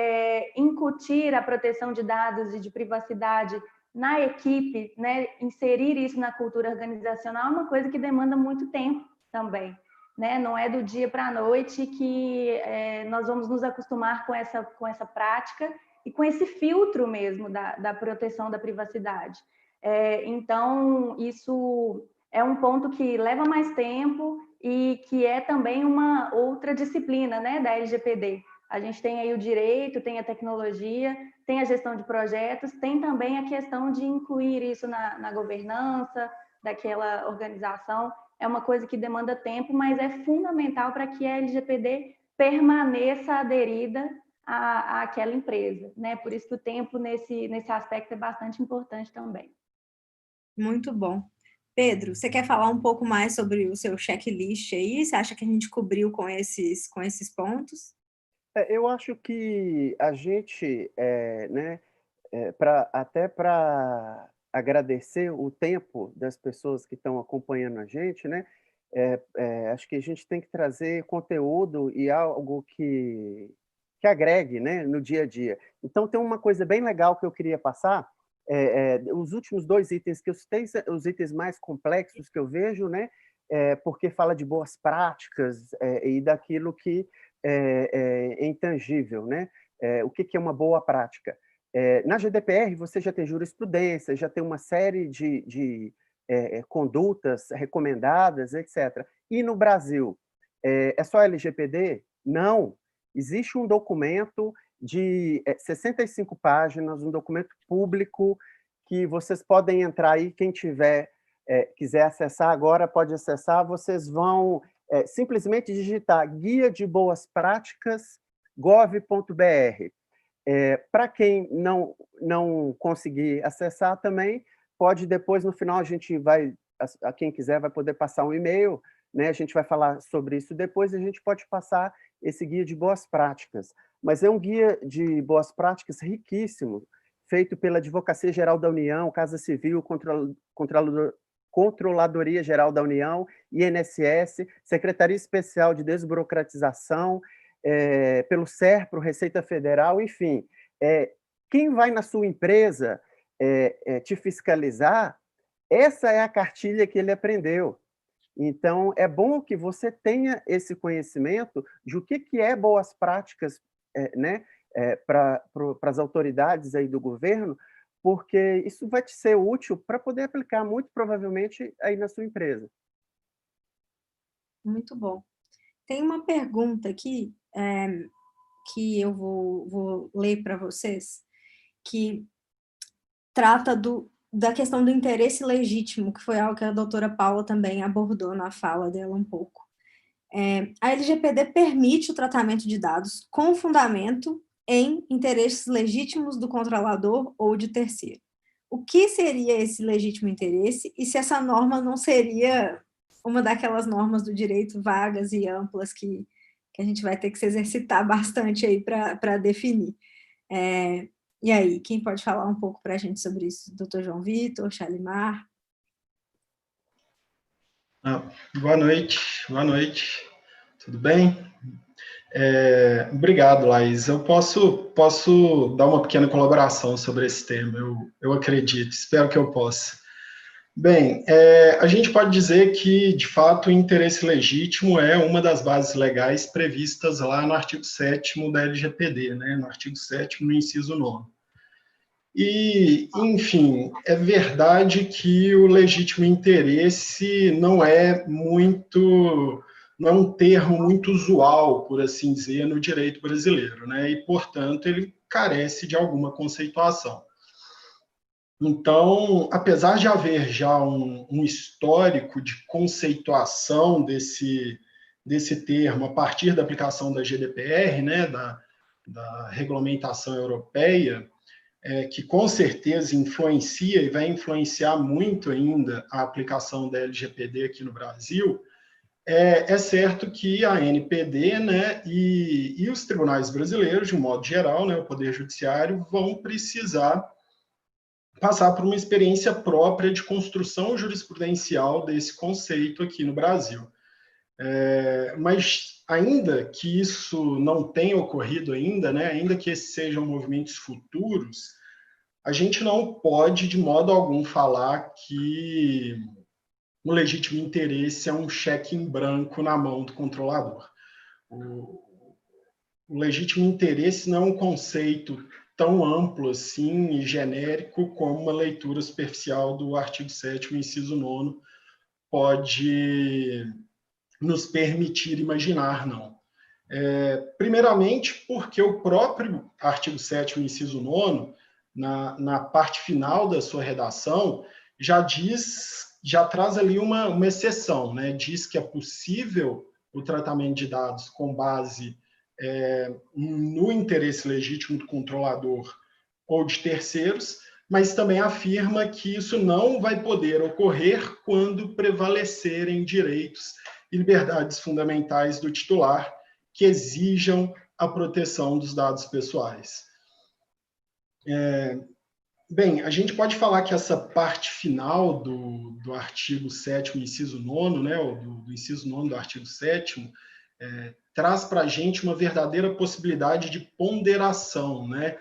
incutir a proteção de dados e de privacidade na equipe, né? Inserir isso na cultura organizacional é uma coisa que demanda muito tempo também. Né? Não é do dia para a noite que nós vamos nos acostumar com essa prática e com esse filtro mesmo da proteção da privacidade. Então, isso é um ponto que leva mais tempo e que é também uma outra disciplina, né, da LGPD. A gente tem aí o direito, tem a tecnologia, tem a gestão de projetos, tem também a questão de incluir isso na governança daquela organização. É uma coisa que demanda tempo, mas é fundamental para que a LGPD permaneça aderida àquela empresa, né? Por isso que o tempo nesse aspecto é bastante importante também. Muito bom. Pedro, você quer falar um pouco mais sobre o seu checklist aí? Você acha que a gente cobriu com esses pontos? Eu acho que a gente, né, até para agradecer o tempo das pessoas que estão acompanhando a gente, né, acho que a gente tem que trazer conteúdo e algo que agregue, né, no dia a dia. Então, tem uma coisa bem legal que eu queria passar, os últimos 2 itens que eu citei, os itens mais complexos que eu vejo, né, porque fala de boas práticas e daquilo que é intangível, né? O que é uma boa prática? Na GDPR, você já tem jurisprudência, já tem uma série de condutas recomendadas, etc. E no Brasil, é só LGPD? Não. Existe um documento de 65 páginas, um documento público que vocês podem entrar aí, quem quiser acessar agora, pode acessar, vocês vão simplesmente digitar Guia de Boas Práticas, gov.br. Para quem não conseguir acessar também, pode depois, no final, a gente vai, a quem quiser vai poder passar um e-mail, né? A gente vai falar sobre isso depois, e a gente pode passar esse guia de boas práticas. Mas é um guia de boas práticas riquíssimo, feito pela Advocacia Geral da União, Casa Civil, Controladoria Geral da União, INSS, Secretaria Especial de Desburocratização, pelo SERPRO, Receita Federal, enfim. Quem vai na sua empresa te fiscalizar, essa é a cartilha que ele aprendeu. Então, é bom que você tenha esse conhecimento de o que é boas práticas, né, para as autoridades aí do governo, porque isso vai te ser útil para poder aplicar, muito provavelmente, aí na sua empresa. Muito bom. Tem uma pergunta aqui que eu vou ler para vocês, que trata da questão do interesse legítimo, que foi algo que a doutora Paula também abordou na fala dela um pouco. A LGPD permite o tratamento de dados com fundamento em interesses legítimos do controlador ou de terceiro. O que seria esse legítimo interesse e se essa norma não seria uma daquelas normas do direito vagas e amplas que a gente vai ter que se exercitar bastante aí para definir? E aí, quem pode falar um pouco para a gente sobre isso? Dr. João Vitor, Chalimar? Boa noite, tudo bem? Obrigado, Laís. Eu posso dar uma pequena colaboração sobre esse tema, eu acredito, espero que eu possa. Bem, a gente pode dizer que, de fato, o interesse legítimo é uma das bases legais previstas lá no artigo 7º da LGPD, né? No artigo 7º, no inciso 9º. E, enfim, é verdade que o legítimo interesse não é um termo muito usual, por assim dizer, no direito brasileiro, né? E, portanto, ele carece de alguma conceituação. Então, apesar de haver já um histórico de conceituação desse termo a partir da aplicação da GDPR, né, da regulamentação europeia, que com certeza influencia e vai influenciar muito ainda a aplicação da LGPD aqui no Brasil, é certo que a ANPD, né, e os tribunais brasileiros, de um modo geral, né, o Poder Judiciário, vão precisar passar por uma experiência própria de construção jurisprudencial desse conceito aqui no Brasil. Mas ainda que isso não tenha ocorrido ainda, né, ainda que esses sejam movimentos futuros, a gente não pode, de modo algum, falar que o legítimo interesse é um cheque em branco na mão do controlador. O legítimo interesse não é um conceito tão amplo assim e genérico como uma leitura superficial do artigo 7º, inciso 9º, nos permitir imaginar, não. Primeiramente, porque o próprio artigo 7º, inciso 9º, na parte final da sua redação, já traz ali uma exceção, né? Diz que é possível o tratamento de dados com base no interesse legítimo do controlador ou de terceiros, mas também afirma que isso não vai poder ocorrer quando prevalecerem direitos e liberdades fundamentais do titular que exijam a proteção dos dados pessoais. Bem, a gente pode falar que essa parte final do artigo 7º, inciso 9º, né, ou do inciso 9º do artigo 7º, traz para a gente uma verdadeira possibilidade de ponderação, né?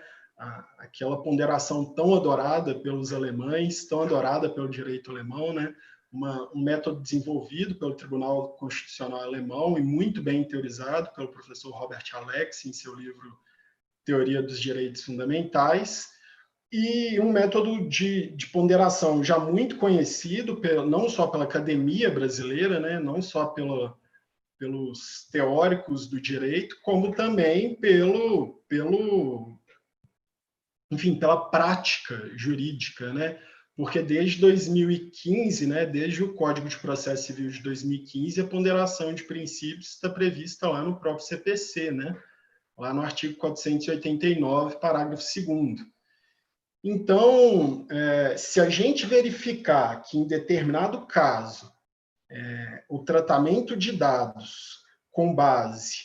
Aquela ponderação tão adorada pelos alemães, tão adorada pelo direito alemão, né? Um método desenvolvido pelo Tribunal Constitucional Alemão e muito bem teorizado pelo professor Robert Alex em seu livro Teoria dos Direitos Fundamentais, e um método de ponderação já muito conhecido, não só pela academia brasileira, né? Não só pelos teóricos do direito, como também pela prática jurídica, né? Porque desde 2015, né, desde o Código de Processo Civil de 2015, a ponderação de princípios está prevista lá no próprio CPC, né? Lá no artigo 489, parágrafo 2º. Então, se a gente verificar que em determinado caso o tratamento de dados com base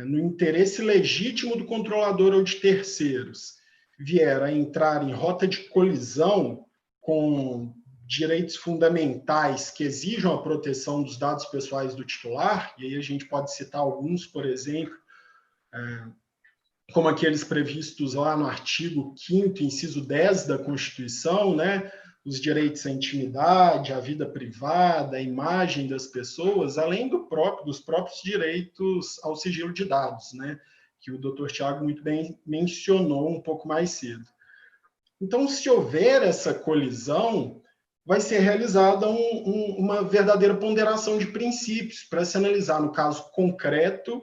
no interesse legítimo do controlador ou de terceiros vier a entrar em rota de colisão com direitos fundamentais que exijam a proteção dos dados pessoais do titular, e aí a gente pode citar alguns, por exemplo, como aqueles previstos lá no artigo 5º, inciso 10 da Constituição, né? Os direitos à intimidade, à vida privada, à imagem das pessoas, além dos próprios direitos ao sigilo de dados, né? Que o Dr. Tiago muito bem mencionou um pouco mais cedo. Então, se houver essa colisão, vai ser realizada uma verdadeira ponderação de princípios para se analisar, no caso concreto,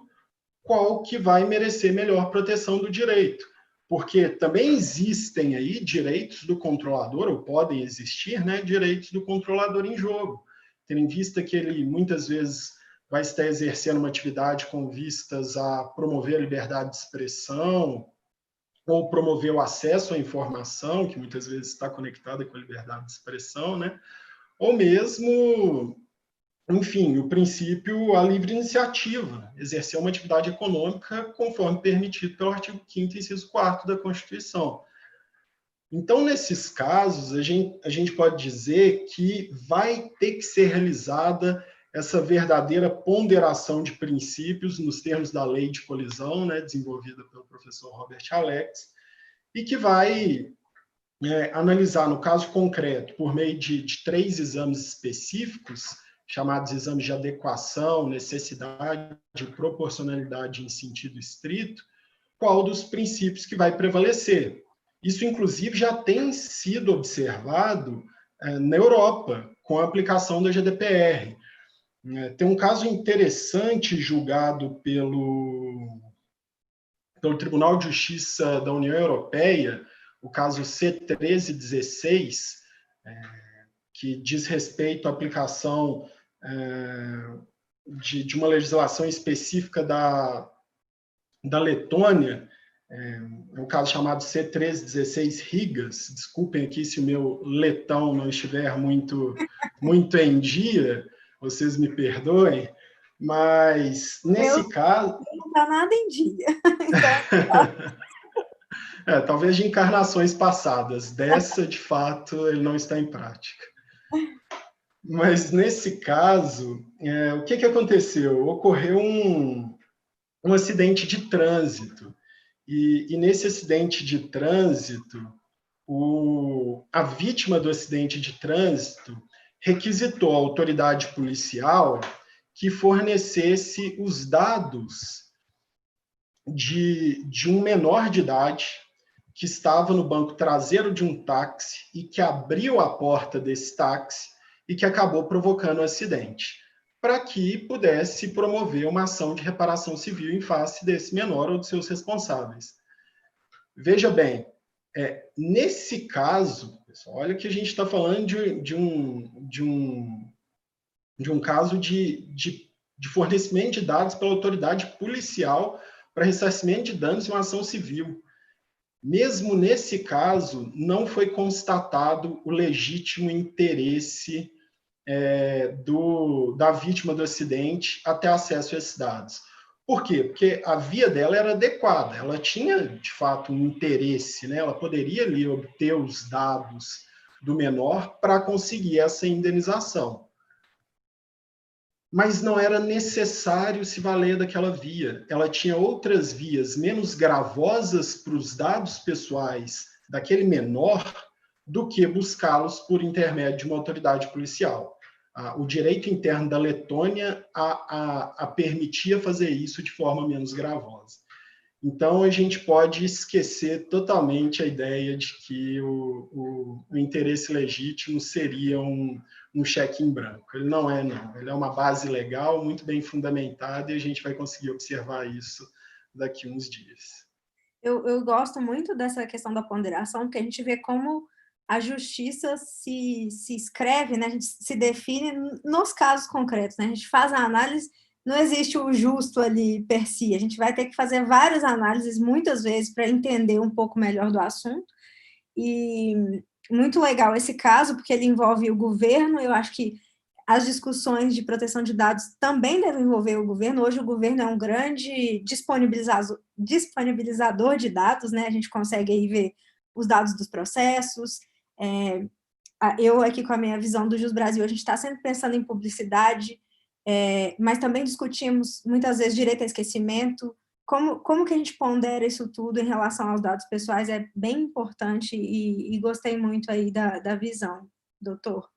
qual que vai merecer melhor proteção do direito. Porque também existem aí direitos do controlador, ou podem existir, né, direitos do controlador em jogo, tendo em vista que ele muitas vezes vai estar exercendo uma atividade com vistas a promover a liberdade de expressão, ou promover o acesso à informação, que muitas vezes está conectada com a liberdade de expressão, né? Ou mesmo, enfim, o princípio a livre iniciativa, exercer uma atividade econômica conforme permitido pelo artigo 5º, inciso 4º da Constituição. Então, nesses casos, a gente pode dizer que vai ter que ser realizada essa verdadeira ponderação de princípios nos termos da lei de colisão, né, desenvolvida pelo professor Robert Alex, e que vai analisar, no caso concreto, por meio de 3 exames específicos, chamados exames de adequação, necessidade e proporcionalidade em sentido estrito, qual dos princípios que vai prevalecer. Isso, inclusive, já tem sido observado na Europa, com a aplicação da GDPR. Tem um caso interessante julgado pelo Tribunal de Justiça da União Europeia, o caso C1316, que diz respeito à aplicação de uma legislação específica da Letônia, um caso chamado C1316 Rigas. Desculpem aqui se o meu letão não estiver muito em dia, vocês me perdoem, mas nesse caso... Não está nada em dia. Então... talvez de encarnações passadas. Dessa, de fato, ele não está em prática. Mas nesse caso, o que aconteceu? Ocorreu um acidente de trânsito. E nesse acidente de trânsito, a vítima do acidente de trânsito requisitou à autoridade policial que fornecesse os dados de um menor de idade que estava no banco traseiro de um táxi e que abriu a porta desse táxi e que acabou provocando o acidente. para que pudesse promover uma ação de reparação civil em face desse menor ou de seus responsáveis. Veja bem, nesse caso, pessoal, olha que a gente está falando de um caso de fornecimento de dados pela autoridade policial para ressarcimento de danos em uma ação civil. Mesmo nesse caso, não foi constatado o legítimo interesse da vítima do acidente a ter acesso a esses dados. Por quê? Porque a via dela era adequada, ela tinha, de fato, um interesse, né? Ela poderia ali obter os dados do menor para conseguir essa indenização. Mas não era necessário se valer daquela via. Ela tinha outras vias menos gravosas para os dados pessoais daquele menor do que buscá-los por intermédio de uma autoridade policial. O direito interno da Letônia a permitia fazer isso de forma menos gravosa. Então, a gente pode esquecer totalmente a ideia de que o interesse legítimo seria um cheque em branco. Ele não é, não. Ele é uma base legal, muito bem fundamentada, e a gente vai conseguir observar isso daqui a uns dias. Eu gosto muito dessa questão da ponderação, porque a gente vê como a justiça se escreve, né? A gente se define nos casos concretos, né? A gente faz a análise, não existe o justo ali per si, a gente vai ter que fazer várias análises, muitas vezes, para entender um pouco melhor do assunto, e muito legal esse caso, porque ele envolve o governo. Eu acho que as discussões de proteção de dados também devem envolver o governo. Hoje o governo é um grande disponibilizador de dados, né? A gente consegue aí ver os dados dos processos. Eu aqui com a minha visão do Jus Brasil, a gente está sempre pensando em publicidade, mas também discutimos muitas vezes direito a esquecimento. Como que a gente pondera isso tudo em relação aos dados pessoais é bem importante, e gostei muito aí da visão, doutor.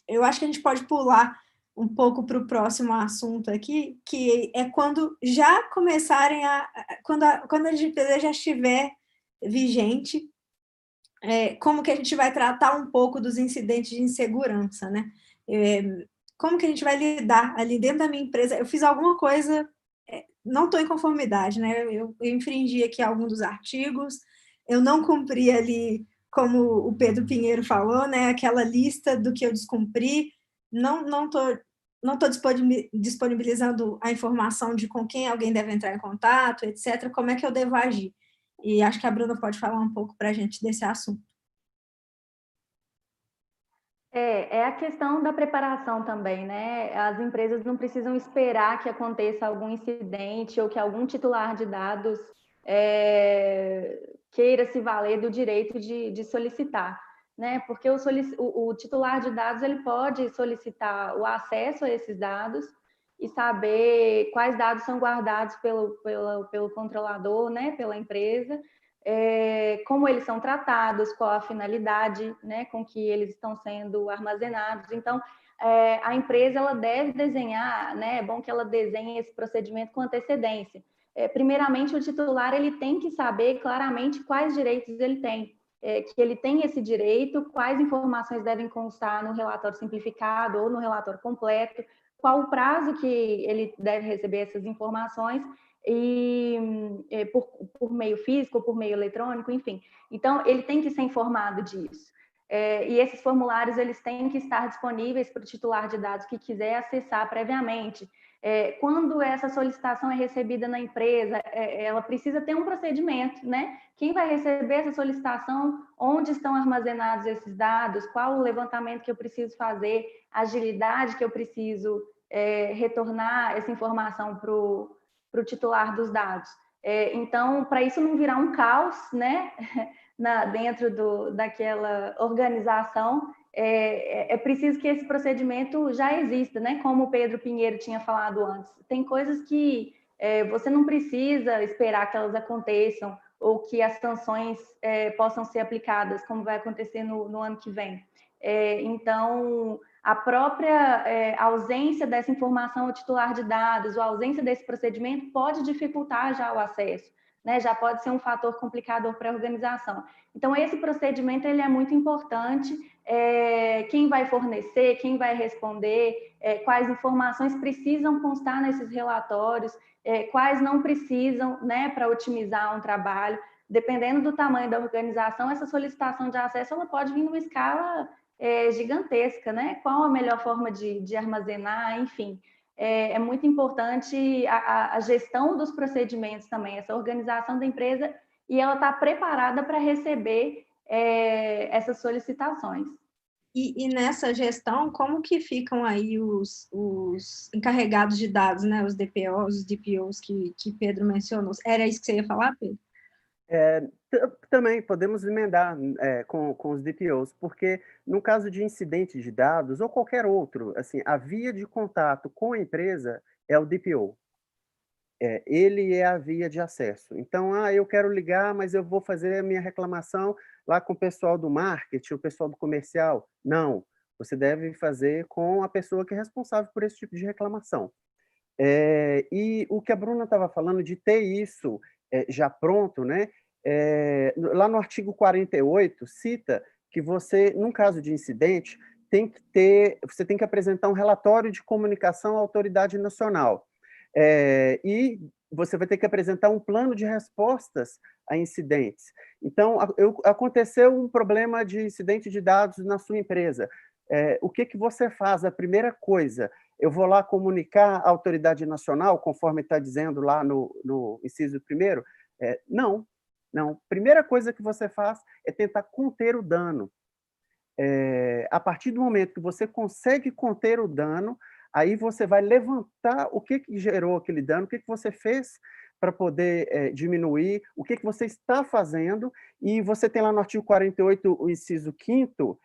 Eu acho que a gente pode pular um pouco para o próximo assunto aqui, que é quando já começarem quando a LGPD já estiver vigente, como que a gente vai tratar um pouco dos incidentes de insegurança, né? Como que a gente vai lidar ali dentro da minha empresa? Eu fiz alguma coisa, não estou em conformidade, né? Eu infringi aqui algum dos artigos, eu não cumpri ali, como o Pedro Pinheiro falou, né? Aquela lista do que eu descumpri, não estou disponibilizando a informação de com quem alguém deve entrar em contato, etc. Como é que eu devo agir? E acho que a Bruna pode falar um pouco para a gente desse assunto. É a questão da preparação também, né? As empresas não precisam esperar que aconteça algum incidente ou que algum titular de dados queira se valer do direito de solicitar, né? Porque o titular de dados ele pode solicitar o acesso a esses dados e saber quais dados são guardados pelo controlador, né? Pela empresa, como eles são tratados, qual a finalidade, né, com que eles estão sendo armazenados. Então, a empresa ela deve desenhar, né, é bom que ela desenhe esse procedimento com antecedência. Primeiramente, o titular ele tem que saber claramente quais direitos ele tem, que ele tem esse direito, quais informações devem constar no relatório simplificado ou no relatório completo, qual o prazo que ele deve receber essas informações, e por meio físico, por meio eletrônico, enfim. Então, ele tem que ser informado disso. E esses formulários eles têm que estar disponíveis para o titular de dados que quiser acessar previamente. Quando essa solicitação é recebida na empresa, ela precisa ter um procedimento, né? Quem vai receber essa solicitação, onde estão armazenados esses dados, qual o levantamento que eu preciso fazer, a agilidade que eu preciso retornar essa informação para o titular dos dados. Então, para isso não virar um caos, né, dentro daquela organização, é preciso que esse procedimento já exista, né, como o Pedro Pinheiro tinha falado antes. Tem coisas que você não precisa esperar que elas aconteçam ou que as sanções possam ser aplicadas, como vai acontecer no ano que vem. Então, a própria ausência dessa informação ao titular de dados, ou a ausência desse procedimento pode dificultar já o acesso, né, já pode ser um fator complicador para a organização. Então, esse procedimento ele é muito importante. Quem vai fornecer, quem vai responder, quais informações precisam constar nesses relatórios, quais não precisam, né, para otimizar um trabalho. Dependendo do tamanho da organização, essa solicitação de acesso ela pode vir numa escala gigantesca, né? Qual a melhor forma de armazenar, enfim. É muito importante a gestão dos procedimentos também, essa organização da empresa, e ela está preparada para receber essas solicitações. E nessa gestão, como que ficam aí os encarregados de dados, né? Os DPOs, os DPOs que Pedro mencionou? Era isso que você ia falar, Pedro? Também podemos emendar com os DPOs, porque no caso de incidente de dados ou qualquer outro, assim, a via de contato com a empresa é o DPO. Ele é a via de acesso. Então, eu quero ligar, mas eu vou fazer a minha reclamação lá com o pessoal do marketing, o pessoal do comercial. Não, você deve fazer com a pessoa que é responsável por esse tipo de reclamação. E o que a Bruna estava falando de ter isso já pronto, né? Lá no artigo 48, cita que você, num caso de incidente, você tem que apresentar um relatório de comunicação à autoridade nacional. E você vai ter que apresentar um plano de respostas a incidentes. Então, aconteceu um problema de incidente de dados na sua empresa. O que você faz? A primeira coisa, eu vou lá comunicar à autoridade nacional, conforme está dizendo lá no inciso 1º? Não. Primeira coisa que você faz é tentar conter o dano. A partir do momento que você consegue conter o dano, aí você vai levantar o que gerou aquele dano, o que você fez para poder diminuir, o que você está fazendo, e você tem lá no artigo 48, o inciso 5º,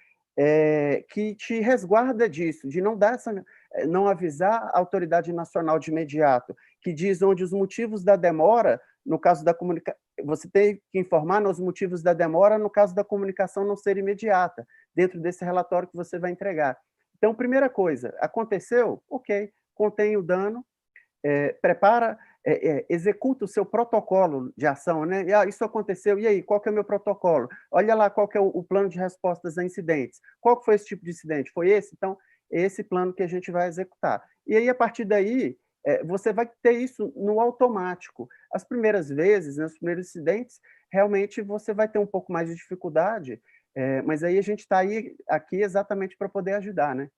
que te resguarda disso, de não avisar a autoridade nacional de imediato, que diz onde os motivos da demora, no caso da comunicação, você tem que informar nos motivos da demora no caso da comunicação não ser imediata, dentro desse relatório que você vai entregar. Então, primeira coisa, aconteceu? Ok, contém o dano, executa o seu protocolo de ação, né? Isso aconteceu, e aí, qual que é o meu protocolo? Olha lá qual que é o plano de respostas a incidentes. Qual que foi esse tipo de incidente? Foi esse? Então, é esse plano que a gente vai executar. E aí, a partir daí, você vai ter isso no automático. As primeiras vezes, né, os primeiros incidentes, realmente você vai ter um pouco mais de dificuldade, mas aí a gente está aqui exatamente para poder ajudar, né?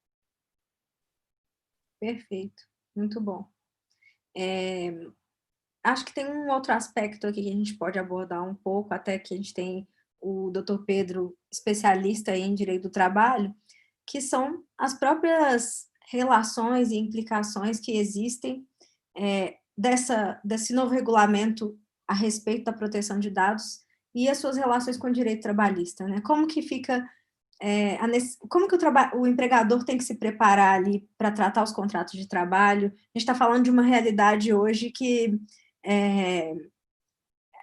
Perfeito, muito bom. Acho que tem um outro aspecto aqui que a gente pode abordar um pouco, até que a gente tem o Dr. Pedro, especialista em direito do trabalho, que são as próprias relações e implicações que existem desse novo regulamento a respeito da proteção de dados e as suas relações com o direito trabalhista, né? Como que fica, como que o empregador tem que se preparar ali para tratar os contratos de trabalho? A gente está falando de uma realidade hoje que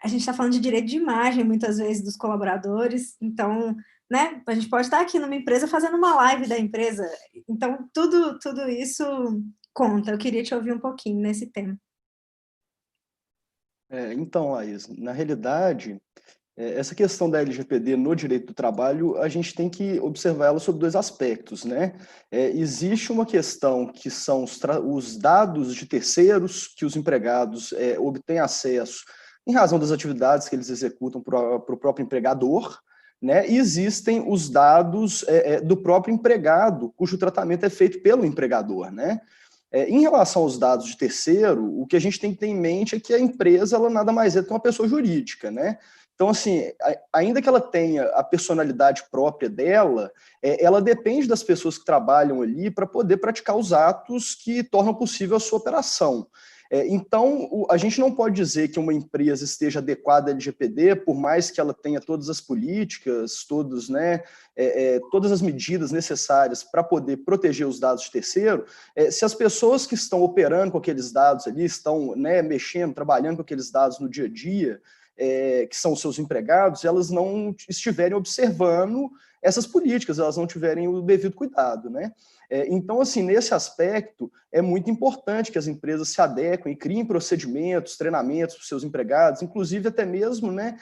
a gente está falando de direito de imagem, muitas vezes, dos colaboradores, então, né, a gente pode estar aqui numa empresa fazendo uma live da empresa, então tudo isso conta. Eu queria te ouvir um pouquinho nesse tema. Então, Laís, na realidade, essa questão da LGPD no direito do trabalho, a gente tem que observar ela sob dois aspectos, né? Existe uma questão que são os dados de terceiros que os empregados obtêm acesso em razão das atividades que eles executam para o próprio empregador, né? E existem os dados do próprio empregado, cujo tratamento é feito pelo empregador, né? Em relação aos dados de terceiro, o que a gente tem que ter em mente é que a empresa ela nada mais é do que uma pessoa jurídica, né? Então, assim, ainda que ela tenha a personalidade própria dela, ela depende das pessoas que trabalham ali para poder praticar os atos que tornam possível a sua operação. Então, a gente não pode dizer que uma empresa esteja adequada à LGPD, por mais que ela tenha todas as políticas, todas as medidas necessárias para poder proteger os dados de terceiro, se as pessoas que estão operando com aqueles dados ali, estão mexendo, trabalhando com aqueles dados no dia a dia, que são os seus empregados, elas não estiverem observando essas políticas elas não tiverem o devido cuidado, né? Então, assim, nesse aspecto, é muito importante que as empresas se adequem e criem procedimentos, treinamentos para os seus empregados, inclusive até mesmo, né,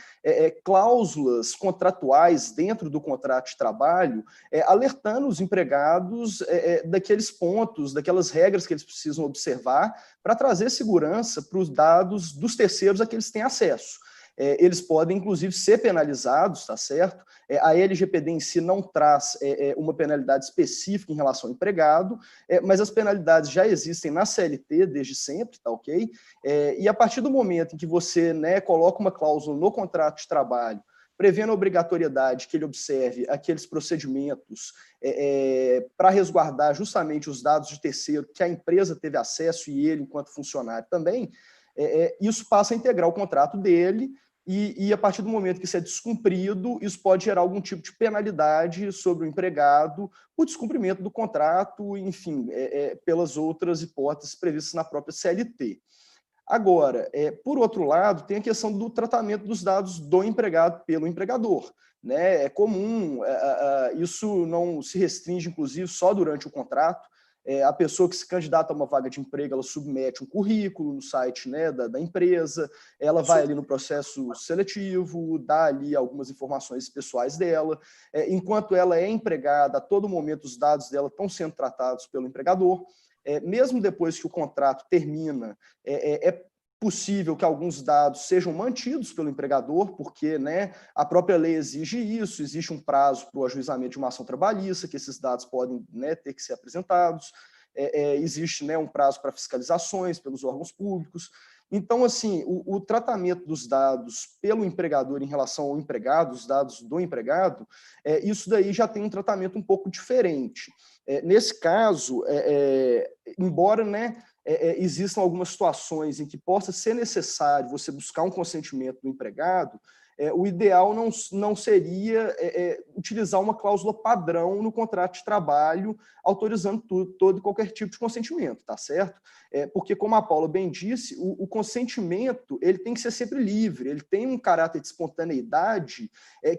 cláusulas contratuais dentro do contrato de trabalho, alertando os empregados daqueles pontos, daquelas regras que eles precisam observar para trazer segurança para os dados dos terceiros a que eles têm acesso. Eles podem, inclusive, ser penalizados, tá certo? A LGPD em si não traz uma penalidade específica em relação ao empregado, mas as penalidades já existem na CLT desde sempre, tá ok? E a partir do momento em que você, né, coloca uma cláusula no contrato de trabalho, prevendo a obrigatoriedade que ele observe aqueles procedimentos para resguardar justamente os dados de terceiro que a empresa teve acesso e ele, enquanto funcionário, também, isso passa a integrar o contrato dele. E a partir do momento que isso é descumprido, isso pode gerar algum tipo de penalidade sobre o empregado por descumprimento do contrato, enfim, pelas outras hipóteses previstas na própria CLT. Agora, por outro lado, tem a questão do tratamento dos dados do empregado pelo empregador, né? É comum, isso não se restringe, inclusive, só durante o contrato. A pessoa que se candidata a uma vaga de emprego, ela submete um currículo no site, né, da empresa, ela vai ali no processo seletivo, dá ali algumas informações pessoais dela, enquanto ela é empregada, a todo momento os dados dela estão sendo tratados pelo empregador. Mesmo depois que o contrato termina, é possível que alguns dados sejam mantidos pelo empregador, porque, né, a própria lei exige isso, existe um prazo para o ajuizamento de uma ação trabalhista, que esses dados podem, né, ter que ser apresentados, existe, né, um prazo para fiscalizações pelos órgãos públicos. Então, assim, o tratamento dos dados pelo empregador em relação ao empregado, os dados do empregado, isso daí já tem um tratamento um pouco diferente. Nesse caso, embora, né, existam algumas situações em que possa ser necessário você buscar um consentimento do empregado, o ideal não seria utilizar uma cláusula padrão no contrato de trabalho, autorizando todo e qualquer tipo de consentimento, tá certo? Porque, como a Paula bem disse, o consentimento ele tem que ser sempre livre, ele tem um caráter de espontaneidade,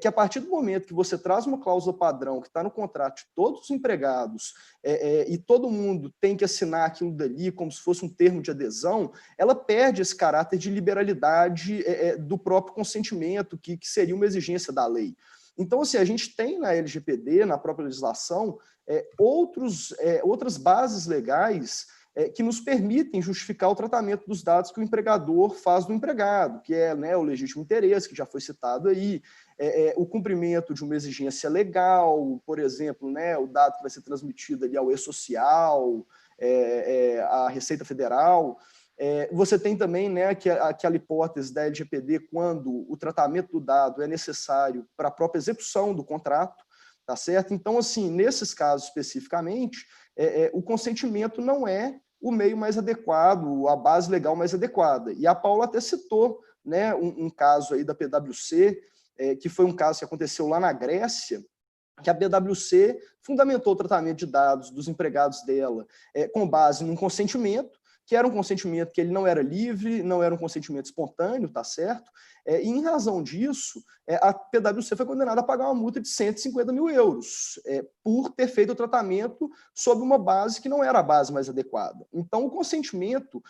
que a partir do momento que você traz uma cláusula padrão que está no contrato de todos os empregados, e todo mundo tem que assinar aquilo dali como se fosse um termo de adesão, ela perde esse caráter de liberalidade do próprio consentimento, que seria uma exigência da lei. Então, assim, a gente tem na LGPD, na própria legislação, outras bases legais que nos permitem justificar o tratamento dos dados que o empregador faz do empregado, que é, né, o legítimo interesse, que já foi citado aí, o cumprimento de uma exigência legal, por exemplo, né, o dado que vai ser transmitido ali ao E-Social, à Receita Federal. Você tem também, né, aquela hipótese da LGPD quando o tratamento do dado é necessário para a própria execução do contrato, tá certo? Então, assim, nesses casos especificamente, o consentimento não é o meio mais adequado, a base legal mais adequada. E a Paula até citou, né, um caso aí da PwC, que foi um caso que aconteceu lá na Grécia, que a PwC fundamentou o tratamento de dados dos empregados dela com base num consentimento, que era um consentimento que ele não era livre, não era um consentimento espontâneo, tá certo? E em razão disso, a PwC foi condenada a pagar uma multa de 150 mil euros por ter feito o tratamento sob uma base que não era a base mais adequada. Então, o consentimento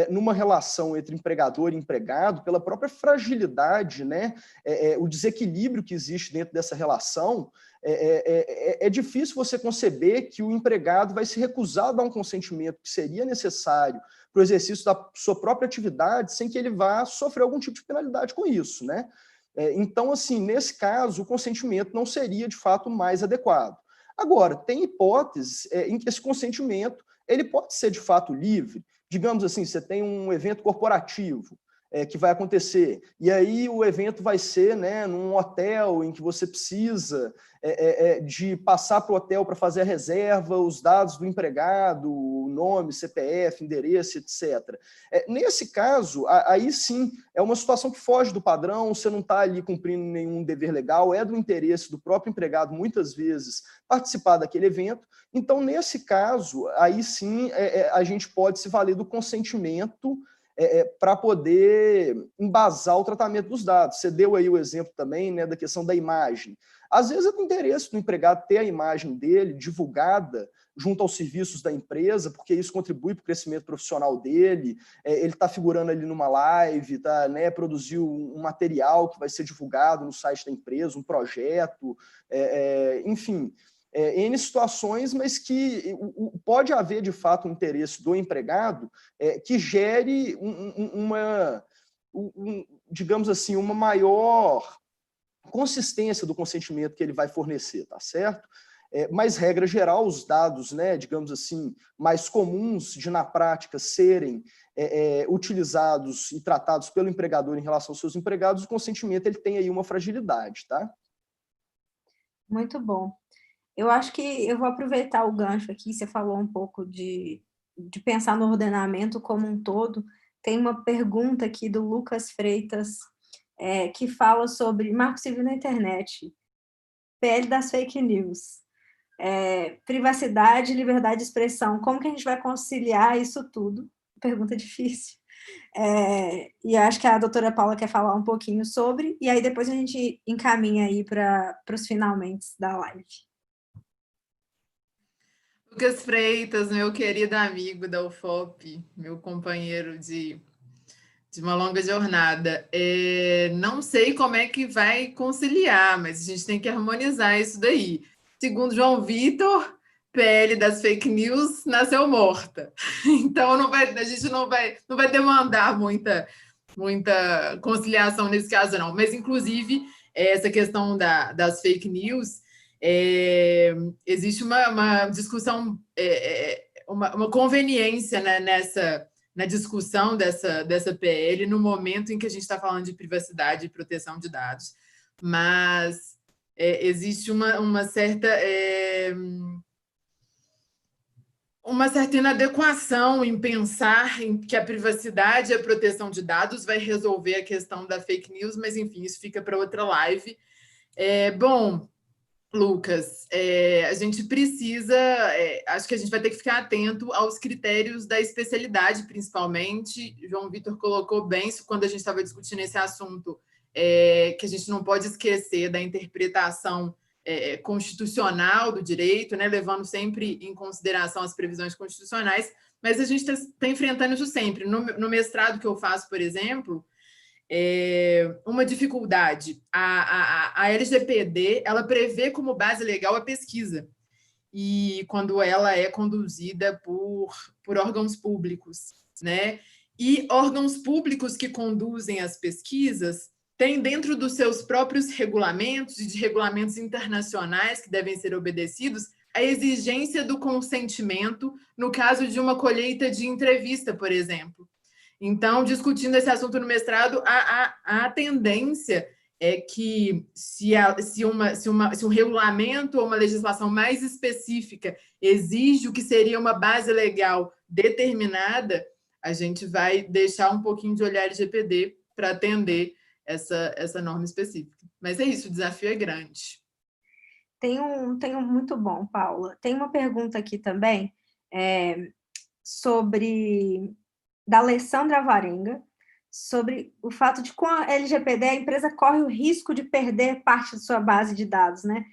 numa relação entre empregador e empregado, pela própria fragilidade, né, o desequilíbrio que existe dentro dessa relação, é difícil você conceber que o empregado vai se recusar a dar um consentimento que seria necessário para o exercício da sua própria atividade sem que ele vá sofrer algum tipo de penalidade com isso, né? Então, assim, nesse caso, o consentimento não seria, de fato, mais adequado. Agora, tem hipóteses em que esse consentimento ele pode ser, de fato, livre. Digamos assim, você tem um evento corporativo, que vai acontecer. E aí o evento vai ser, né, num hotel em que você precisa de passar para o hotel para fazer a reserva, os dados do empregado, o nome, CPF, endereço, etc. Nesse caso, aí sim, é uma situação que foge do padrão, você não está ali cumprindo nenhum dever legal, é do interesse do próprio empregado, muitas vezes, participar daquele evento. Então, nesse caso, aí sim, a gente pode se valer do consentimento para poder embasar o tratamento dos dados. Você deu aí o exemplo também, né, da questão da imagem. Às vezes é do interesse do empregado ter a imagem dele divulgada junto aos serviços da empresa, porque isso contribui para o crescimento profissional dele, ele está figurando ali numa live, tá, né, produziu um material que vai ser divulgado no site da empresa, um projeto, enfim, N situações, mas que pode haver, de fato, um interesse do empregado que gere digamos assim, uma maior consistência do consentimento que ele vai fornecer, tá certo? Mas, regra geral, os dados, né, digamos assim, mais comuns de, na prática, serem utilizados e tratados pelo empregador em relação aos seus empregados, o consentimento ele tem aí uma fragilidade, tá? Muito bom. Eu acho que eu vou aproveitar o gancho aqui, você falou um pouco de pensar no ordenamento como um todo. Tem uma pergunta aqui do Lucas Freitas, que fala sobre marco civil na internet, PL das fake news, privacidade, liberdade de expressão. Como que a gente vai conciliar isso tudo? Pergunta difícil. E acho que a doutora Paula quer falar um pouquinho sobre, e aí depois a gente encaminha aí para os finalmente da live. Lucas Freitas, meu querido amigo da UFOP, meu companheiro de uma longa jornada. Não sei como é que vai conciliar, mas a gente tem que harmonizar isso daí. Segundo João Vitor, PL das fake news nasceu morta. Então a gente não vai demandar muita conciliação nesse caso, não. Mas, inclusive, essa questão das fake news, existe uma discussão, uma conveniência, né, na discussão dessa PL no momento em que a gente está falando de privacidade e proteção de dados. Mas existe uma certa inadequação em pensar em que a privacidade e a proteção de dados vai resolver a questão da fake news, mas, enfim, isso fica para outra live. Bom, Lucas, a gente precisa, acho que a gente vai ter que ficar atento aos critérios da especialidade, principalmente. João Vitor colocou bem isso quando a gente estava discutindo esse assunto, que a gente não pode esquecer da interpretação constitucional do direito, né, levando sempre em consideração as previsões constitucionais, mas a gente está enfrentando isso sempre. No mestrado que eu faço, por exemplo, uma dificuldade. A LGPD, ela prevê como base legal a pesquisa, e quando ela é conduzida por órgãos públicos, né? E órgãos públicos que conduzem as pesquisas têm dentro dos seus próprios regulamentos e de regulamentos internacionais que devem ser obedecidos a exigência do consentimento no caso de uma colheita de entrevista, por exemplo. Então, discutindo esse assunto no mestrado, a tendência é que se um regulamento ou uma legislação mais específica exige o que seria uma base legal determinada, a gente vai deixar um pouquinho de olhar LGPD para atender essa norma específica. Mas é isso, o desafio é grande. Tem um muito bom, Paula. Tem uma pergunta aqui também da Alessandra Varenga, sobre o fato de, com a LGPD, a empresa corre o risco de perder parte de sua base de dados, né?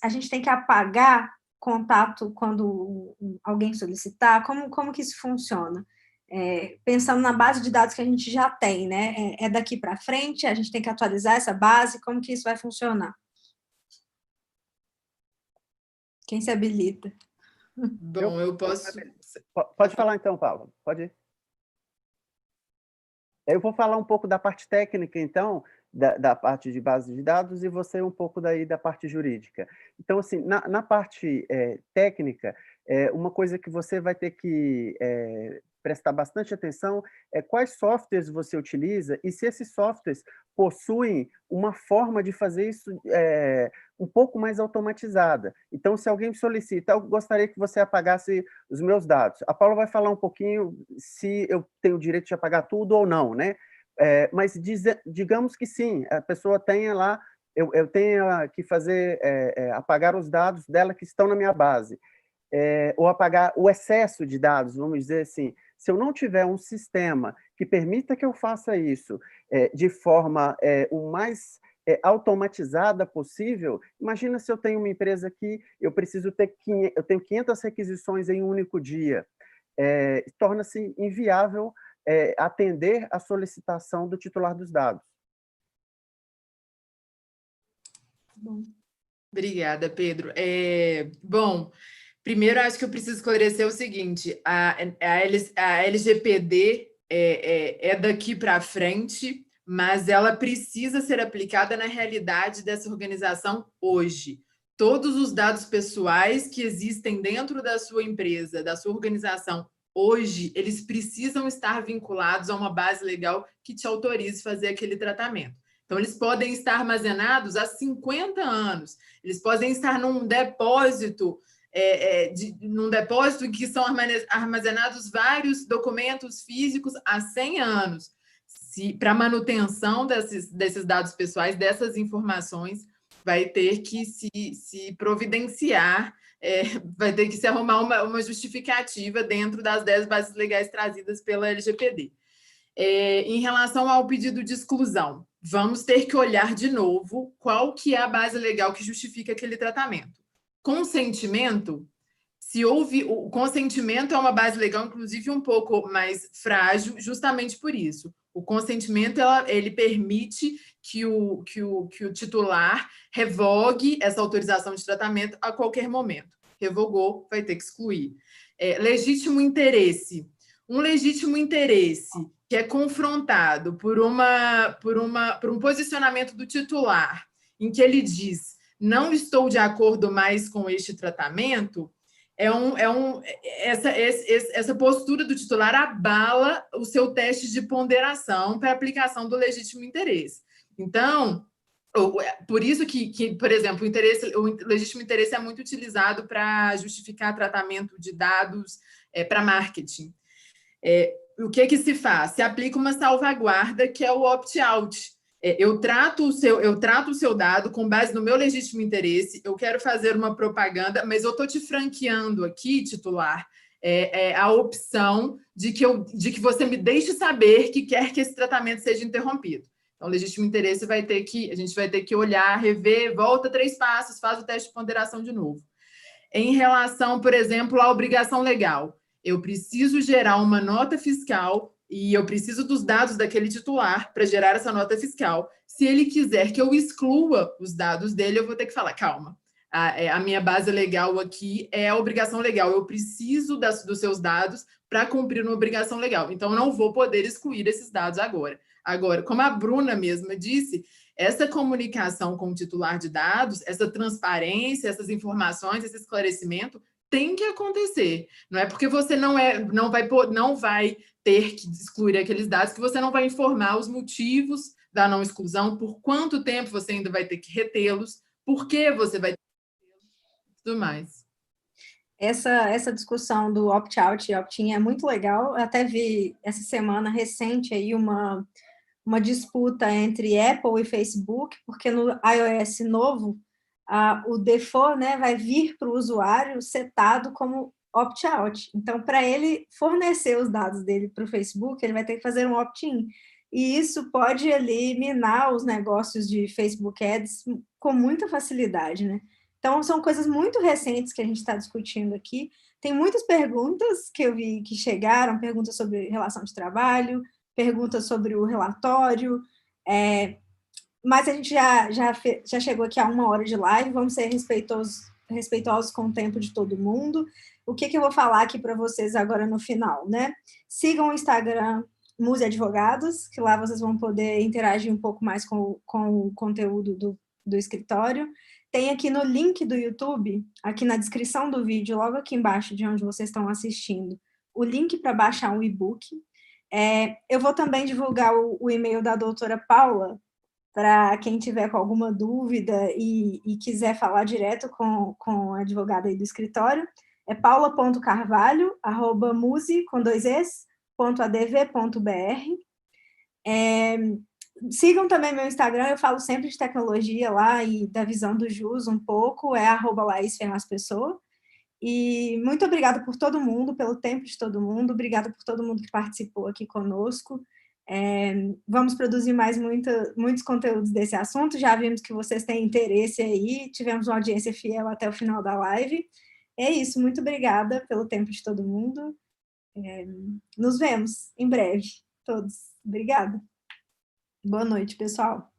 A gente tem que apagar contato quando alguém solicitar. Como que isso funciona? Pensando na base de dados que a gente já tem, né? Daqui para frente, a gente tem que atualizar essa base, como que isso vai funcionar? Quem se habilita? Bom, eu posso... Pode falar então, Paulo, pode ir. Eu vou falar um pouco da parte técnica, então, da parte de base de dados, e você um pouco daí da parte jurídica. Então, assim, na parte técnica, uma coisa que você vai ter que prestar bastante atenção é quais softwares você utiliza e se esses softwares possuem uma forma de fazer isso um pouco mais automatizada. Então, se alguém solicita, eu gostaria que você apagasse os meus dados. A Paula vai falar um pouquinho se eu tenho o direito de apagar tudo ou não, né? Mas digamos que sim, a pessoa tenha lá, eu tenho que fazer, apagar os dados dela que estão na minha base, ou apagar o excesso de dados, vamos dizer assim. Se eu não tiver um sistema que permita que eu faça isso de forma o mais automatizada possível, imagina se eu tenho uma empresa que eu tenho 500 requisições em um único dia. Torna-se inviável atender a solicitação do titular dos dados. Bom. Obrigada, Pedro. Bom, primeiro acho que eu preciso esclarecer o seguinte, a LGPD é daqui para frente, mas ela precisa ser aplicada na realidade dessa organização hoje. Todos os dados pessoais que existem dentro da sua empresa, da sua organização, hoje, eles precisam estar vinculados a uma base legal que te autorize a fazer aquele tratamento. Então, eles podem estar armazenados há 50 anos, eles podem estar num depósito em que são armazenados vários documentos físicos há 100 anos. Para manutenção desses dados pessoais, dessas informações, vai ter que se providenciar, vai ter que se arrumar uma justificativa dentro das 10 bases legais trazidas pela LGPD. Em relação ao pedido de exclusão, vamos ter que olhar de novo qual que é a base legal que justifica aquele tratamento. Consentimento, o consentimento é uma base legal, inclusive, um pouco mais frágil, justamente por isso. O consentimento, ele permite que o titular revogue essa autorização de tratamento a qualquer momento. Revogou, vai ter que excluir. Legítimo interesse. Um legítimo interesse que é confrontado por um posicionamento do titular, em que ele diz, não estou de acordo mais com este tratamento, essa postura do titular abala o seu teste de ponderação para aplicação do legítimo interesse. Então, por isso que, por exemplo, o legítimo interesse é muito utilizado para justificar tratamento de dados para marketing. O que se faz? Se aplica uma salvaguarda, que é o opt-out. Eu trato o seu dado com base no meu legítimo interesse, eu quero fazer uma propaganda, mas eu estou te franqueando aqui, titular, a opção de que você me deixe saber que quer que esse tratamento seja interrompido. Então, o legítimo interesse a gente vai ter que olhar, rever, volta 3 passos, faz o teste de ponderação de novo. Em relação, por exemplo, à obrigação legal, eu preciso gerar uma nota fiscal e eu preciso dos dados daquele titular para gerar essa nota fiscal. Se ele quiser que eu exclua os dados dele, eu vou ter que falar, calma, a minha base legal aqui é a obrigação legal, eu preciso dos seus dados para cumprir uma obrigação legal, então eu não vou poder excluir esses dados agora. Agora, como a Bruna mesma disse, essa comunicação com o titular de dados, essa transparência, essas informações, esse esclarecimento, tem que acontecer. Não é porque você não vai ter que excluir aqueles dados que você não vai informar os motivos da não exclusão, por quanto tempo você ainda vai ter que retê-los, por que você vai ter que retê-los, e tudo mais. Essa discussão do opt-out e opt-in é muito legal. Eu até vi essa semana recente aí uma disputa entre Apple e Facebook, porque no iOS novo, o default, né, vai vir para o usuário setado como opt-out. Então, para ele fornecer os dados dele para o Facebook, ele vai ter que fazer um opt-in. E isso pode eliminar os negócios de Facebook Ads com muita facilidade, né? Então, são coisas muito recentes que a gente está discutindo aqui. Tem muitas perguntas que eu vi que chegaram, perguntas sobre relação de trabalho, perguntas sobre o relatório, mas a gente já chegou aqui a 1 hora de live, vamos ser respeitosos com o tempo de todo mundo. O que eu vou falar aqui para vocês agora no final, né? Sigam o Instagram Muse Advogados, que lá vocês vão poder interagir um pouco mais com o conteúdo do escritório. Tem aqui no link do YouTube, aqui na descrição do vídeo, logo aqui embaixo de onde vocês estão assistindo, o link para baixar um e-book. Eu vou também divulgar o e-mail da doutora Paula, para quem tiver com alguma dúvida e quiser falar direto com a advogada aí do escritório, é paula.carvalho@muse.adv.br. Sigam também meu Instagram, eu falo sempre de tecnologia lá e da visão do JUS um pouco, @LaísFernasPessoa. E muito obrigada por todo mundo, pelo tempo de todo mundo, obrigada por todo mundo que participou aqui conosco. Vamos produzir mais muitos conteúdos desse assunto, já vimos que vocês têm interesse aí, tivemos uma audiência fiel até o final da live. É isso, muito obrigada pelo tempo de todo mundo. Nos vemos em breve, todos. Obrigada. Boa noite, pessoal.